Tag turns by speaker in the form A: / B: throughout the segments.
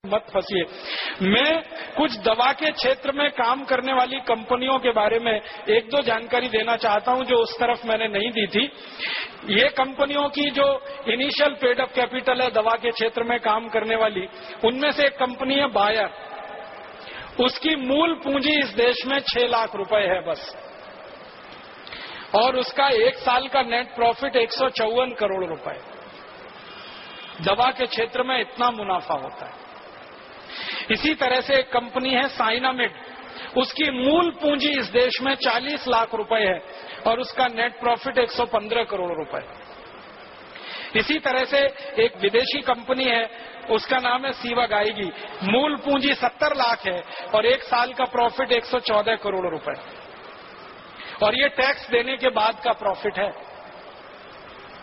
A: मत फंसिए। मैं कुछ दवा के क्षेत्र में काम करने वाली कंपनियों के बारे में एक दो जानकारी देना चाहता हूं जो उस तरफ मैंने नहीं दी थी। ये कंपनियों की जो इनिशियल पेड अप कैपिटल है दवा के क्षेत्र में काम करने वाली, उनमें से एक कंपनी है बायर। उसकी मूल पूंजी इस देश में 6 लाख रुपए है बस, और उसका एक साल का नेट प्रॉफिट 154 करोड़ रुपए। दवा के क्षेत्र में इतना मुनाफा होता है। इसी तरह से एक कंपनी है साइनामिड, उसकी मूल पूंजी इस देश में 40 लाख रुपए है और उसका नेट प्रॉफिट 115 करोड़ रुपए। इसी तरह से एक विदेशी कंपनी है, उसका नाम है सीवागाइगी, मूल पूंजी 70 लाख है और एक साल का प्रॉफिट 114 करोड़ रुपए, और ये टैक्स देने के बाद का प्रॉफिट है।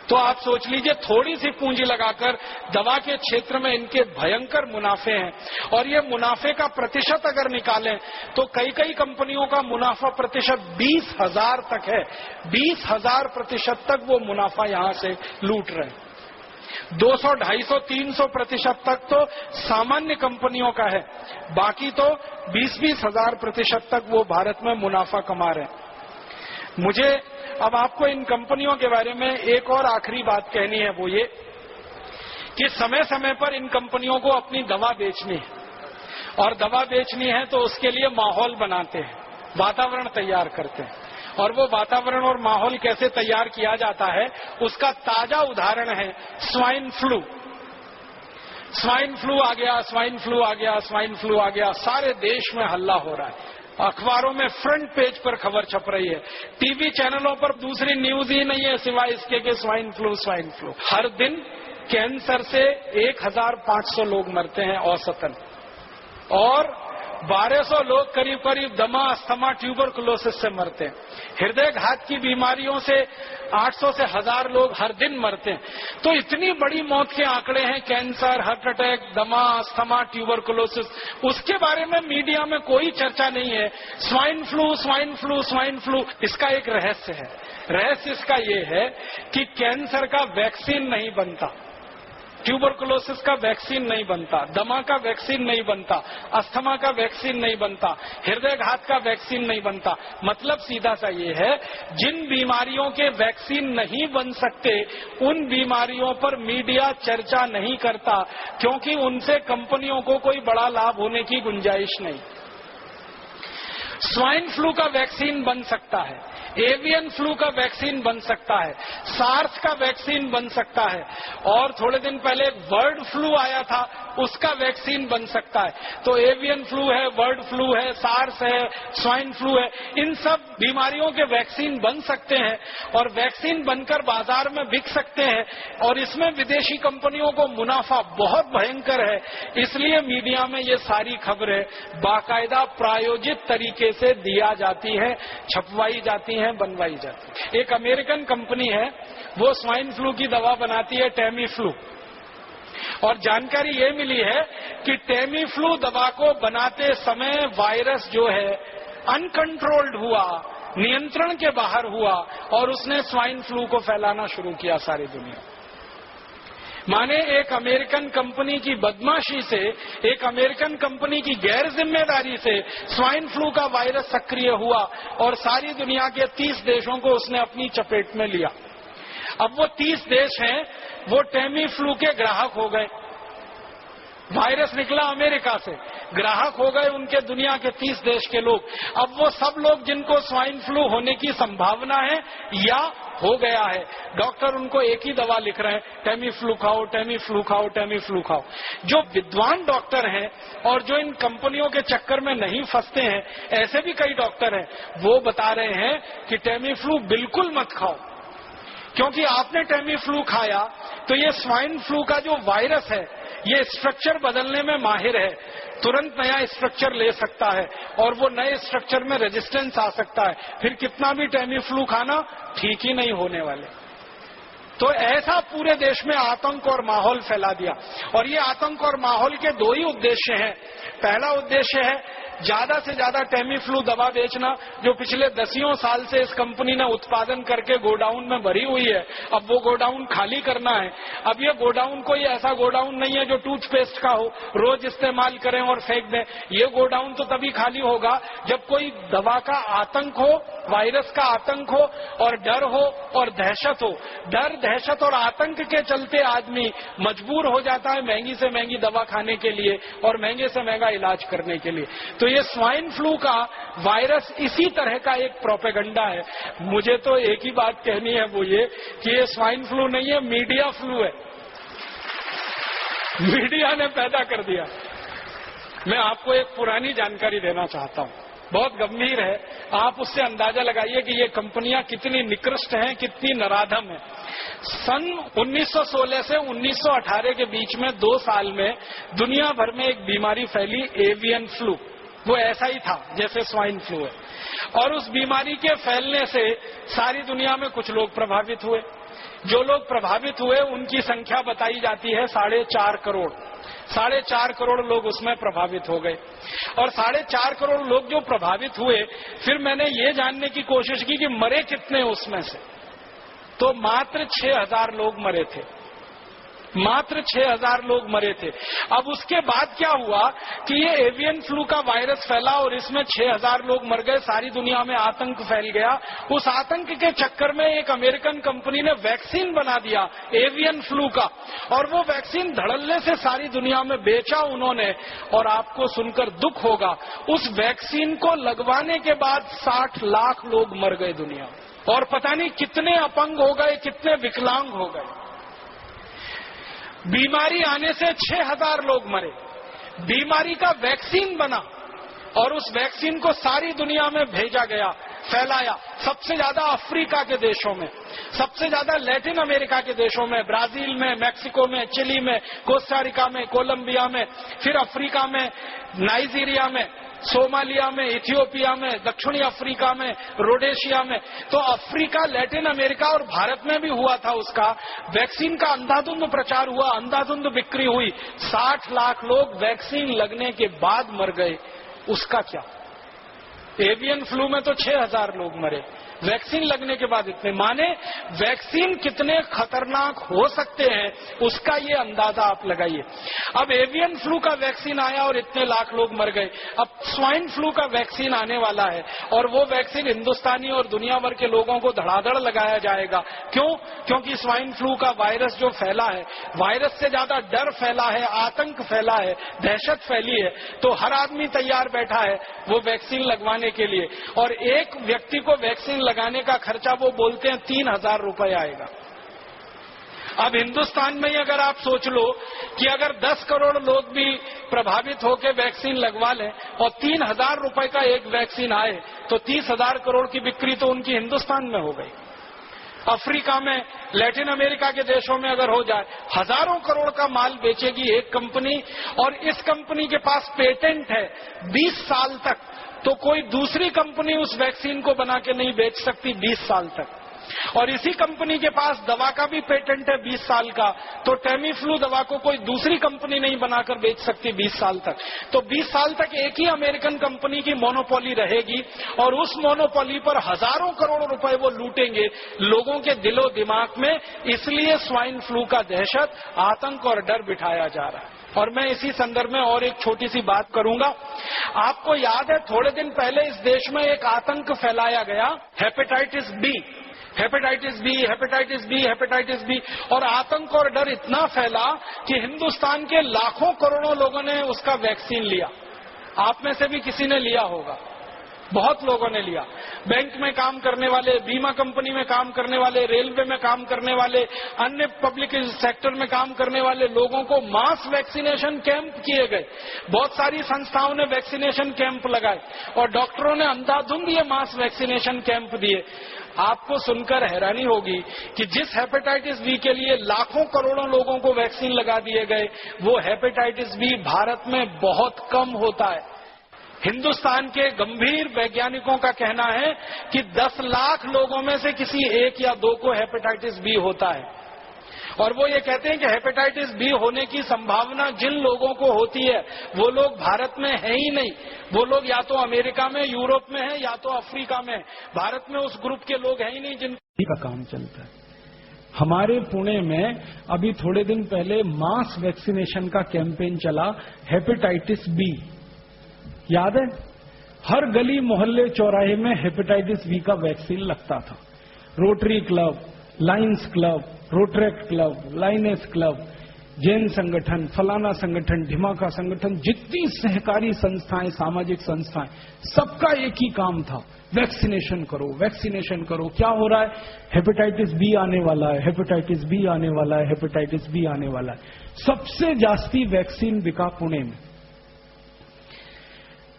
A: तो आप सोच लीजिए, थोड़ी सी पूंजी लगाकर दवा के क्षेत्र में इनके भयंकर मुनाफे हैं, और ये मुनाफे का प्रतिशत अगर निकालें तो कई कई कंपनियों का मुनाफा प्रतिशत 20,000 तक है। 20,000% तक वो मुनाफा यहां से लूट रहे हैं। 200, 250, 300% तक तो सामान्य कंपनियों का है, बाकी तो 20-20 हजार प्रतिशत तक वो भारत में मुनाफा कमा रहे हैं। मुझे अब आपको इन कंपनियों के बारे में एक और आखिरी बात कहनी है, वो ये कि समय समय पर इन कंपनियों को अपनी दवा बेचनी है, और दवा बेचनी है तो उसके लिए माहौल बनाते हैं, वातावरण तैयार करते हैं। और वो वातावरण और माहौल कैसे तैयार किया जाता है, उसका ताजा उदाहरण है स्वाइन फ्लू। स्वाइन फ्लू आ गया, स्वाइन फ्लू आ गया, स्वाइन फ्लू आ गया, सारे देश में हल्ला हो रहा है, अखबारों में फ्रंट पेज पर खबर छप रही है, टीवी चैनलों पर दूसरी न्यूज ही नहीं है सिवाय इसके कि स्वाइन फ्लू स्वाइन फ्लू। हर दिन कैंसर से 1,500 लोग मरते हैं औसतन, और 1200 लोग करीब करीब दमा, अस्थमा, ट्यूबरकुलोसिस से मरते हैं। हृदय घात की बीमारियों से 800 से 1000 लोग हर दिन मरते हैं। तो इतनी बड़ी मौत के आंकड़े हैं, कैंसर, हार्ट अटैक, दमा, अस्थमा, ट्यूबरकुलोसिस, उसके बारे में मीडिया में कोई चर्चा नहीं है। Swine flu swine flu swine flu, इसका एक रहस्य है। रहस्य इसका ये है कि कैंसर का वैक्सीन नहीं बनता, ट्यूबरकुलोसिस का वैक्सीन नहीं बनता, दमा का वैक्सीन नहीं बनता, अस्थमा का वैक्सीन नहीं बनता, हृदय घात का वैक्सीन नहीं बनता। मतलब सीधा सा ये है, जिन बीमारियों के वैक्सीन नहीं बन सकते उन बीमारियों पर मीडिया चर्चा नहीं करता, क्योंकि उनसे कंपनियों को कोई बड़ा लाभ होने की गुंजाइश नहीं। स्वाइन फ्लू का वैक्सीन बन सकता है, एवियन फ्लू का वैक्सीन बन सकता है, सार्स का वैक्सीन बन सकता है, और थोड़े दिन पहले बर्ड फ्लू आया था, उसका वैक्सीन बन सकता है। तो एवियन फ्लू है, बर्ड फ्लू है, सार्स है, स्वाइन फ्लू है, इन सब बीमारियों के वैक्सीन बन सकते हैं और वैक्सीन बनकर बाजार में बिक सकते हैं, और इसमें विदेशी कंपनियों को मुनाफा बहुत भयंकर है। इसलिए मीडिया में ये सारी खबरें बाकायदा प्रायोजित तरीके से दिया जाती है, छपवाई जाती हैं, बनवाई जाती है। एक अमेरिकन कंपनी है, वो स्वाइन फ्लू की दवा बनाती है, टेमी फ्लू, और जानकारी ये मिली है कि टेमी फ्लू दवा को बनाते समय वायरस जो है अनकंट्रोल्ड हुआ, नियंत्रण के बाहर हुआ, और उसने स्वाइन फ्लू को फैलाना शुरू किया सारी दुनिया। माने एक अमेरिकन कंपनी की बदमाशी से, एक अमेरिकन कंपनी की गैर जिम्मेदारी से स्वाइन फ्लू का वायरस सक्रिय हुआ और सारी दुनिया के 30 देशों को उसने अपनी चपेट में लिया। अब वो 30 देश हैं, वो टेमी फ्लू के ग्राहक हो गए। वायरस निकला अमेरिका से, ग्राहक हो गए उनके दुनिया के 30 देश के लोग। अब वो सब लोग जिनको स्वाइन फ्लू होने की संभावना है या हो गया है, डॉक्टर उनको एक ही दवा लिख रहे हैं, टेमी फ्लू खाओ, टेमी फ्लू खाओ, टेमी फ्लू खाओ। जो विद्वान डॉक्टर हैं और जो इन कंपनियों के चक्कर में नहीं फंसते हैं, ऐसे भी कई डॉक्टर हैं, वो बता रहे हैं कि टेमी फ्लू बिल्कुल मत खाओ, क्योंकि आपने टेमी फ्लू खाया तो ये स्वाइन फ्लू का जो वायरस है ये स्ट्रक्चर बदलने में माहिर है, तुरंत नया स्ट्रक्चर ले सकता है और वो नए स्ट्रक्चर में रेजिस्टेंस आ सकता है, फिर कितना भी टेमी फ्लू खाना ठीक ही नहीं होने वाले। तो ऐसा पूरे देश में आतंक और माहौल फैला दिया। और ये आतंक और माहौल के दो ही उद्देश्य हैं। पहला उद्देश्य है ज्यादा से ज्यादा टेमीफ्लू दवा बेचना, जो पिछले 10 साल से इस कंपनी ने उत्पादन करके गोडाउन में भरी हुई है, अब वो गोडाउन खाली करना है। अब ये गोडाउन कोई ऐसा गोडाउन नहीं है जो टूथपेस्ट का हो, रोज इस्तेमाल करें और फेंक दें। ये गोडाउन तो तभी खाली होगा जब कोई दवा का आतंक हो, वायरस का आतंक हो और डर हो और दहशत हो। डर, दहशत और आतंक के चलते आदमी मजबूर हो जाता है महंगी से महंगी दवा खाने के लिए और महंगे से महंगा इलाज करने के लिए। तो ये स्वाइन फ्लू का वायरस इसी तरह का एक प्रोपेगेंडा है। मुझे तो एक ही बात कहनी है, वो ये कि ये स्वाइन फ्लू नहीं है, मीडिया फ्लू है। मीडिया ने पैदा कर दिया। मैं आपको एक पुरानी जानकारी देना चाहता हूं, बहुत गंभीर है। आप उससे अंदाजा लगाइए कि ये कंपनियां कितनी निकृष्ट हैं, कितनी नराधम हैं। सन 1916 से 1918 के बीच में 2 साल में दुनिया भर में एक बीमारी फैली, एवियन फ्लू। वो ऐसा ही था जैसे स्वाइन फ्लू है, और उस बीमारी के फैलने से सारी दुनिया में कुछ लोग प्रभावित हुए। जो लोग प्रभावित हुए उनकी संख्या बताई जाती है 4.5 करोड़। 4.5 करोड़ लोग उसमें प्रभावित हो गए। और 4.5 करोड़ लोग जो प्रभावित हुए, फिर मैंने ये जानने की कोशिश की कि मरे कितने उसमें से, तो मात्र 6,000 लोग मरे थे। मात्र 6,000 लोग मरे थे। अब उसके बाद क्या हुआ कि ये एवियन फ्लू का वायरस फैला और इसमें 6,000 लोग मर गए, सारी दुनिया में आतंक फैल गया। उस आतंक के चक्कर में एक अमेरिकन कंपनी ने वैक्सीन बना दिया एवियन फ्लू का, और वो वैक्सीन धड़ल्ले से सारी दुनिया में बेचा उन्होंने। और आपको सुनकर दुख होगा, उस वैक्सीन को लगवाने के बाद 60 लाख लोग मर गए दुनिया में, और पता नहीं कितने अपंग हो गए, कितने विकलांग हो गए। बीमारी आने से 6,000 लोग मरे। बीमारी का वैक्सीन बना और उस वैक्सीन को सारी दुनिया में भेजा गया, फैलाया। सबसे ज्यादा अफ्रीका के देशों में, सबसे ज्यादा लैटिन अमेरिका के देशों में, ब्राजील में, मैक्सिको में, चिली में, कोस्टारिका में, कोलंबिया में, फिर अफ्रीका में, नाइजीरिया में, सोमालिया में, इथियोपिया में, दक्षिणी अफ्रीका में, रोडेशिया में। तो अफ्रीका, लैटिन अमेरिका और भारत में भी हुआ था। उसका वैक्सीन का अंधाधुंध प्रचार हुआ, अंधाधुंध बिक्री हुई। 60 लाख लोग वैक्सीन लगने के बाद मर गए। उसका क्या? एवियन फ्लू में तो 6,000 लोग मरे, वैक्सीन लगने के बाद इतने। माने वैक्सीन कितने खतरनाक हो सकते हैं, उसका ये अंदाजा आप लगाइए। अब एवियन फ्लू का वैक्सीन आया और इतने लाख लोग मर गए। अब स्वाइन फ्लू का वैक्सीन आने वाला है, और वो वैक्सीन हिंदुस्तानी और दुनिया भर के लोगों को धड़ाधड़ लगाया जाएगा। क्यों? क्योंकि स्वाइन फ्लू का वायरस जो फैला है, वायरस से ज्यादा डर फैला है, आतंक फैला है, दहशत फैली है। तो हर आदमी तैयार बैठा है वो वैक्सीन लगवाने के लिए, और एक व्यक्ति को वैक्सीन लगाने का खर्चा वो बोलते हैं 3,000 रुपए आएगा। अब हिंदुस्तान में ही अगर आप सोच लो कि अगर 10 करोड़ लोग भी प्रभावित होकर वैक्सीन लगवा लें और 3,000 रुपए का एक वैक्सीन आए, तो 30,000 करोड़ की बिक्री तो उनकी हिंदुस्तान में हो गई। अफ्रीका में, लैटिन अमेरिका के देशों में अगर हो जाए, हजारों करोड़ का माल बेचेगी एक कंपनी, और इस कंपनी के पास पेटेंट है 20 साल तक। तो कोई दूसरी कंपनी उस वैक्सीन को बना के नहीं बेच सकती 20 साल तक। और इसी कंपनी के पास दवा का भी पेटेंट है 20 साल का। तो टेमीफ्लू दवा को कोई दूसरी कंपनी नहीं बनाकर बेच सकती 20 साल तक। तो 20 साल तक एक ही अमेरिकन कंपनी की मोनोपोली रहेगी, और उस मोनोपोली पर हजारों करोड़ रुपए वो लूटेंगे लोगों के दिलो दिमाग में। इसलिए स्वाइन फ्लू का दहशत, आतंक और डर बिठाया जा रहा है। और मैं इसी संदर्भ में और एक छोटी सी बात करूंगा। आपको याद है, थोड़े दिन पहले इस देश में एक आतंक फैलाया गया, hepatitis B, hepatitis B, hepatitis B, hepatitis B. और आतंक और डर इतना फैला कि हिंदुस्तान के लाखों करोड़ों लोगों ने उसका वैक्सीन लिया। आप में से भी किसी ने लिया होगा, बहुत लोगों ने लिया। बैंक में काम करने वाले, बीमा कंपनी में काम करने वाले, रेलवे में काम करने वाले, अन्य पब्लिक सेक्टर में काम करने वाले लोगों को मास वैक्सीनेशन कैंप किए गए। बहुत सारी संस्थाओं ने वैक्सीनेशन कैंप लगाए, और डॉक्टरों ने अंधाधुंध ये मास वैक्सीनेशन कैंप दिए। आपको सुनकर हैरानी होगी कि जिस हेपेटाइटिस बी के लिए लाखों करोड़ों लोगों को वैक्सीन लगा दिए गए, वो हेपेटाइटिस बी भारत में बहुत कम होता है। हिंदुस्तान के गंभीर वैज्ञानिकों का कहना है कि 10 लाख लोगों में से किसी 1 या 2 को हेपेटाइटिस बी होता है। और वो ये कहते हैं कि हेपेटाइटिस बी होने की संभावना जिन लोगों को होती है वो लोग भारत में है ही नहीं, वो लोग या तो अमेरिका में, यूरोप में है, या तो अफ्रीका में। भारत में उस ग्रुप के लोग हैं ही नहीं जिनका काम चलता है। हमारे पुणे में अभी थोड़े दिन पहले मास वैक्सीनेशन का कैंपेन चला, हेपेटाइटिस बी, याद है? हर गली मोहल्ले चौराहे में हेपेटाइटिस बी का वैक्सीन लगता था। Rotary club, Lions club, Rotaract club, Lioness club, Jain संगठन, फलाना संगठन, ढिमाका संगठन, जितनी सहकारी संस्थाएं, सामाजिक संस्थाएं, सबका एक ही काम था, वैक्सीनेशन करो, वैक्सीनेशन करो। क्या हो रहा है? हेपेटाइटिस बी आने वाला है, हेपेटाइटिस बी आने वाला है, हेपेटाइटिस बी आने वाला है। सबसे जास्ती वैक्सीन बिका पुणे में।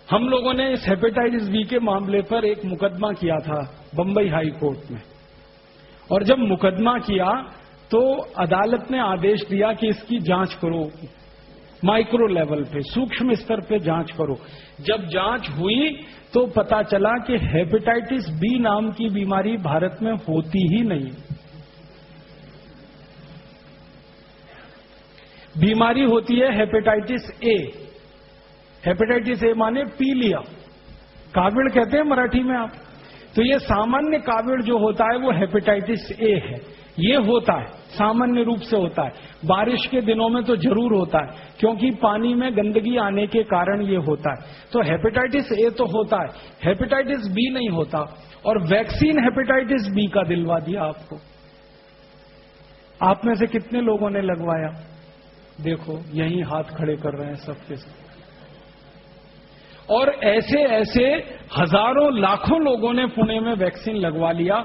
A: हम लोगों ने इस हेपेटाइटिस बी के मामले पर एक मुकदमा किया था बंबई हाई कोर्ट में, और जब मुकदमा किया तो अदालत ने आदेश दिया कि इसकी जांच करो, माइक्रो लेवल पे, सूक्ष्म स्तर पे जांच करो। जब जांच हुई तो पता चला कि हेपेटाइटिस बी नाम की बीमारी भारत में होती ही नहीं। बीमारी होती है हेपेटाइटिस ए। हेपेटाइटिस ए माने पीलिया, काविड़ कहते हैं मराठी में आप। तो ये सामान्य काविड़ जो होता है वो हेपेटाइटिस ए है। ये होता है, सामान्य रूप से होता है, बारिश के दिनों में तो जरूर होता है, क्योंकि पानी में गंदगी आने के कारण ये होता है। तो हेपेटाइटिस ए तो होता है, हेपेटाइटिस बी नहीं होता। और वैक्सीन हेपेटाइटिस बी का दिलवा दिया आपको। आप में से कितने लोगों ने लगवाया? देखो, यही हाथ खड़े कर रहे हैं सबके सब। और ऐसे ऐसे हजारों लाखों लोगों ने पुणे में वैक्सीन लगवा लिया।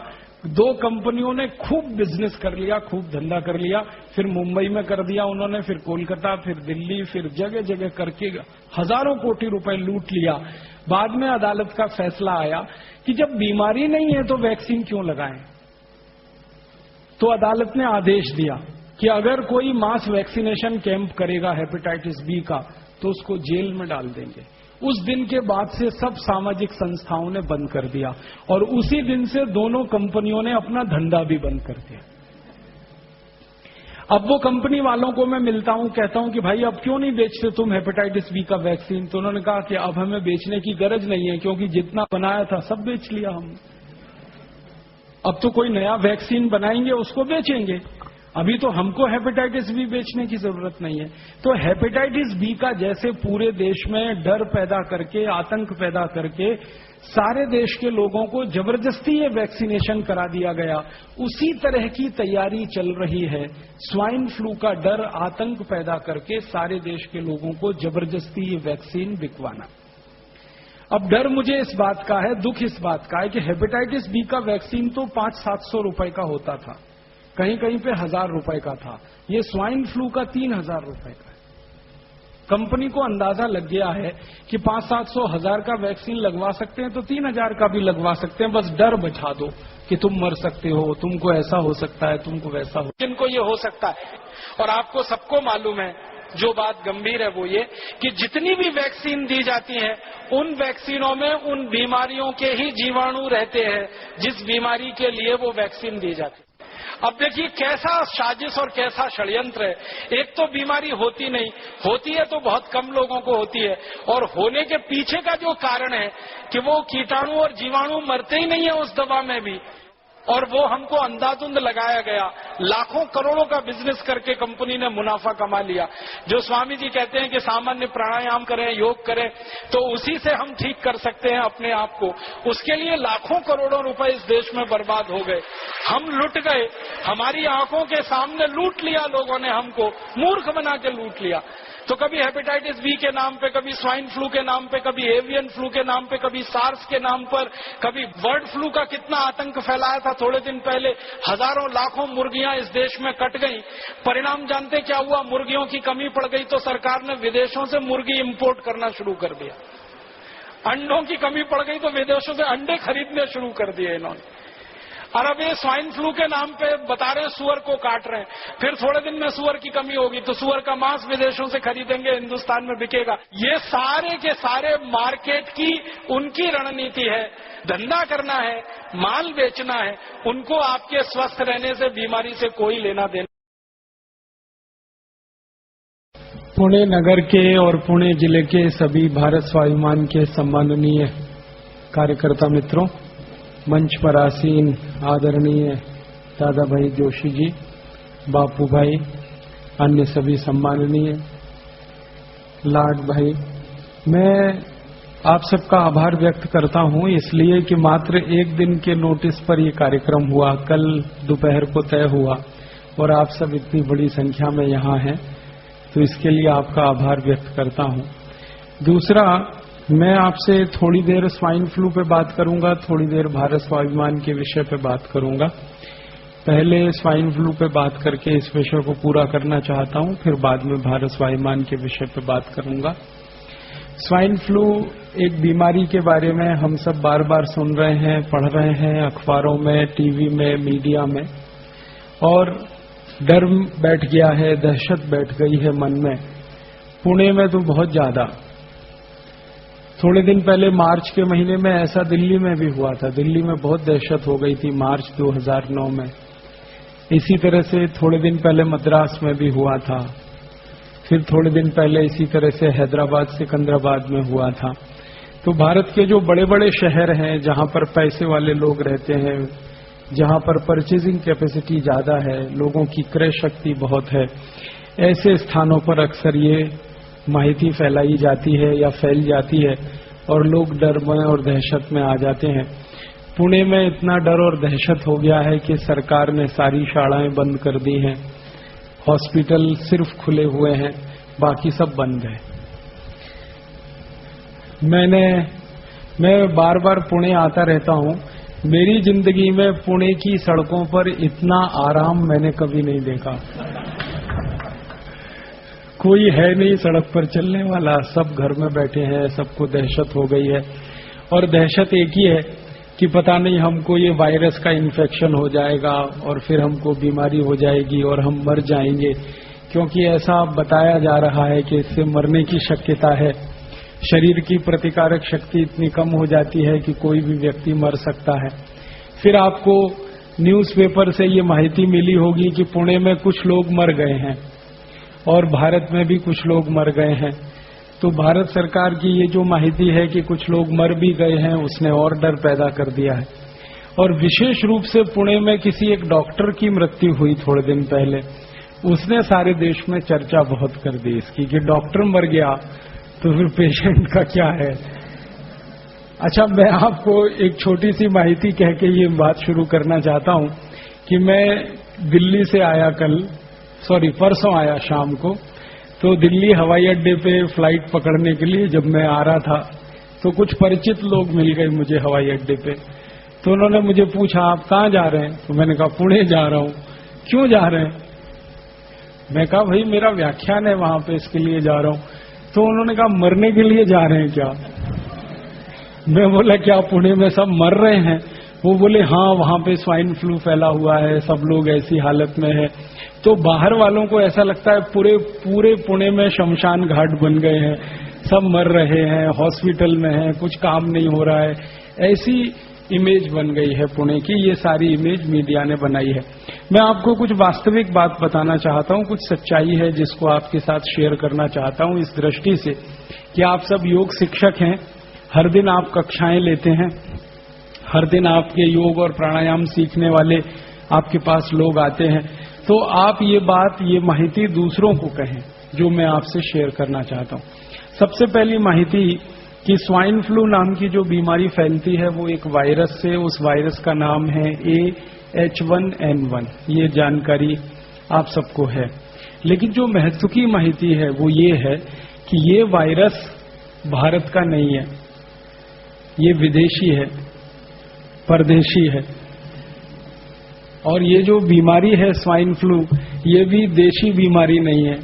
A: 2 कंपनियों ने खूब बिजनेस कर लिया, खूब धंधा कर लिया। फिर मुंबई में कर दिया उन्होंने, फिर कोलकाता, फिर दिल्ली, फिर जगह जगह करके हजारों कोटि रुपए लूट लिया। बाद में अदालत का फैसला आया कि जब बीमारी नहीं है तो वैक्सीन क्यों लगाएं। तो अदालत ने आदेश दिया कि अगर कोई मास वैक्सीनेशन कैंप करेगा हेपेटाइटिस बी का तो उसको जेल में डाल देंगे। उस दिन के बाद से सब सामाजिक संस्थाओं ने बंद कर दिया, और उसी दिन से दोनों कंपनियों ने अपना धंधा भी बंद कर दिया। अब वो कंपनी वालों को मैं मिलता हूं, कहता हूं कि भाई अब क्यों नहीं बेचते तुम हेपेटाइटिस बी का वैक्सीन? तो उन्होंने कहा कि अब हमें बेचने की गरज नहीं है, क्योंकि जितना बनाया था सब बेच लिया हमने। अब तो कोई नया वैक्सीन बनाएंगे, उसको बेचेंगे। अभी तो हमको हेपेटाइटिस बी बेचने की जरूरत नहीं है। तो हेपेटाइटिस बी का जैसे पूरे देश में डर पैदा करके, आतंक पैदा करके सारे देश के लोगों को जबरदस्ती ये वैक्सीनेशन करा दिया गया, उसी तरह की तैयारी चल रही है स्वाइन फ्लू का डर, आतंक पैदा करके सारे देश के लोगों को जबरदस्ती ये वैक्सीन बिकवाना। अब डर मुझे इस बात का है, दुख इस बात का है कि हेपेटाइटिस बी का वैक्सीन तो 500-700 रुपए का होता था, कहीं कहीं पे 1000 रुपए का था। ये स्वाइन फ्लू का 3000 रुपए का है। कंपनी को अंदाजा लग गया है कि 500-700-1000 का वैक्सीन लगवा सकते हैं तो 3000 का भी लगवा सकते हैं। बस डर बचा दो कि तुम मर सकते हो, तुमको ऐसा हो सकता है, तुमको वैसा हो, जिनको ये हो सकता है। और आपको सबको मालूम है, जो बात गंभीर है वो ये कि जितनी भी वैक्सीन दी जाती है उन वैक्सीनों में उन बीमारियों के ही जीवाणु रहते हैं जिस बीमारी के लिए वो वैक्सीन दी जाती है। अब देखिए कैसा साजिश और कैसा षड्यंत्र है। एक तो बीमारी होती नहीं, होती है तो बहुत कम लोगों को होती है, और होने के पीछे का जो कारण है कि वो कीटाणु और जीवाणु मरते ही नहीं है उस दवा में भी, और वो हमको अंधाधुंध लगाया गया। लाखों करोड़ों का बिजनेस करके कंपनी ने मुनाफा कमा लिया। जो स्वामी जी कहते हैं कि सामान्य प्राणायाम करें, योग करें, तो उसी से हम ठीक कर सकते हैं अपने आप को। उसके लिए लाखों करोड़ों रुपए इस देश में बर्बाद हो गए। हम लुट गए, हमारी आंखों के सामने लूट लिया लोगों ने, हमको मूर्ख बना के लूट लिया। तो कभी हेपेटाइटिस बी के नाम पे, कभी स्वाइन फ्लू के नाम पे, कभी एवियन फ्लू के नाम पे, कभी सार्स के नाम पर, कभी बर्ड फ्लू का कितना आतंक फैलाया था थोड़े दिन पहले। हजारों लाखों मुर्गियां इस देश में कट गई। परिणाम जानते क्या हुआ? मुर्गियों की कमी पड़ गई तो सरकार ने विदेशों से मुर्गी इंपोर्ट करना शुरू कर दिया। अंडों की कमी पड़ गई तो विदेशों से अंडे खरीदने शुरू कर दिए इन्होंने। और अब ये स्वाइन फ्लू के नाम पे बता रहे हैं सुअर को काट रहे हैं। फिर थोड़े दिन में सुअर की कमी होगी तो सुअर का मांस विदेशों से खरीदेंगे, हिंदुस्तान में बिकेगा। ये सारे के सारे मार्केट की उनकी रणनीति है। धंधा करना है, माल बेचना है, उनको आपके स्वस्थ रहने से, बीमारी से कोई लेना देना पुणे नगर के और पुणे जिले के सभी भारत स्वाभिमान के सम्माननीय कार्यकर्ता मित्रों, मंच पर आसीन आदरणीय दादा भाई जोशी जी, बापू भाई, अन्य सभी सम्माननीय लाड भाई, मैं आप सबका आभार व्यक्त करता हूं इसलिए कि मात्र एक दिन के नोटिस पर यह कार्यक्रम हुआ, कल दोपहर को तय हुआ और आप सब इतनी बड़ी संख्या में यहां हैं, तो इसके लिए आपका आभार व्यक्त करता हूं। दूसरा, मैं आपसे थोड़ी देर स्वाइन फ्लू पे बात करूंगा, थोड़ी देर भारत स्वाभिमान के विषय पे बात करूंगा। पहले स्वाइन फ्लू पे बात करके इस विषय को पूरा करना चाहता हूं, फिर बाद में भारत स्वाभिमान के विषय पे बात करूंगा। स्वाइन फ्लू एक बीमारी के बारे में हम सब बार बार सुन रहे हैं, पढ़ रहे हैं अखबारों में, टीवी में, मीडिया में, और डर बैठ गया है, दहशत बैठ गई है मन में। पुणे में तो बहुत ज्यादा। थोड़े दिन पहले मार्च के महीने में ऐसा दिल्ली में भी हुआ था, दिल्ली में बहुत दहशत हो गई थी मार्च 2009 में। इसी तरह से थोड़े दिन पहले मद्रास में भी हुआ था, फिर थोड़े दिन पहले इसी तरह से हैदराबाद सिकंदराबाद में हुआ था। तो भारत के जो बड़े बड़े शहर हैं, जहां पर पैसे वाले लोग रहते हैं, जहां पर परचेजिंग कैपेसिटी ज्यादा है, लोगों की क्रय शक्ति बहुत है, ऐसे स्थानों पर अक्सर ये माहिती फैलाई जाती है या फैल जाती है और लोग डर में और दहशत में आ जाते हैं। पुणे में इतना डर और दहशत हो गया है कि सरकार ने सारी शालाएं बंद कर दी हैं, हॉस्पिटल सिर्फ खुले हुए हैं, बाकी सब बंद है। मैं बार बार पुणे आता रहता हूं। मेरी जिंदगी में पुणे की सड़कों पर इतना आराम मैंने कभी नहीं देखा। कोई है नहीं सड़क पर चलने वाला, सब घर में बैठे हैं, सबको दहशत हो गई है। और दहशत एक ही है कि पता नहीं हमको ये वायरस का इन्फेक्शन हो जाएगा और फिर हमको बीमारी हो जाएगी और हम मर जाएंगे, क्योंकि ऐसा बताया जा रहा है कि इससे मरने की शक्यता है। शरीर की प्रतिकारक शक्ति इतनी कम हो जाती है कि कोई भी व्यक्ति मर सकता है। फिर आपको न्यूज़पेपर से ये माहिती मिली होगी कि पुणे में कुछ लोग मर गए हैं और भारत में भी कुछ लोग मर गए हैं। तो भारत सरकार की ये जो माहिती है कि कुछ लोग मर भी गए हैं, उसने और डर पैदा कर दिया है। और विशेष रूप से पुणे में किसी एक डॉक्टर की मृत्यु हुई थोड़े दिन पहले, उसने सारे देश में चर्चा बहुत कर दी इसकी कि डॉक्टर मर गया तो फिर पेशेंट का क्या है। अच्छा, मैं आपको एक छोटी सी माहिती कह के ये बात शुरू करना चाहता हूं कि मैं दिल्ली से आया परसों आया शाम को। तो दिल्ली हवाई अड्डे पे फ्लाइट पकड़ने के लिए जब मैं आ रहा था तो कुछ परिचित लोग मिल गए मुझे हवाई अड्डे पे। तो उन्होंने मुझे पूछा, आप कहाँ जा रहे हैं? तो मैंने कहा पुणे जा रहा हूँ। क्यों जा रहे हैं? मैं कहा भाई मेरा व्याख्यान है वहां पे, इसके लिए जा रहा हूँ। तो उन्होंने कहा मरने के लिए जा रहे हैं क्या? मैं बोला क्या पुणे में सब मर रहे हैं? वो बोले हाँ, वहां पे स्वाइन फ्लू फैला हुआ है, सब लोग ऐसी हालत में है। तो बाहर वालों को ऐसा लगता है पूरे पुणे में शमशान घाट बन गए हैं, सब मर रहे हैं, हॉस्पिटल में हैं, कुछ काम नहीं हो रहा है। ऐसी इमेज बन गई है पुणे की, ये सारी इमेज मीडिया ने बनाई है। मैं आपको कुछ वास्तविक बात बताना चाहता हूं, कुछ सच्चाई है जिसको आपके साथ शेयर करना चाहता हूं, इस दृष्टि से कि आप सब योग शिक्षक हैं, हर दिन आप कक्षाएं लेते हैं, हर दिन आपके योग और प्राणायाम सीखने वाले आपके पास लोग आते हैं। तो आप ये माहिती दूसरों को कहें जो मैं आपसे शेयर करना चाहता हूं। सबसे पहली माहिती कि स्वाइन फ्लू नाम की जो बीमारी फैलती है वो एक वायरस से, उस वायरस का नाम है AH1N1। ये जानकारी आप सबको है, लेकिन जो महत्व की माहिती है वो ये है कि ये वायरस भारत का नहीं है, ये विदेशी है, परदेशी है। और ये जो बीमारी है स्वाइन फ्लू, ये भी देशी बीमारी नहीं है,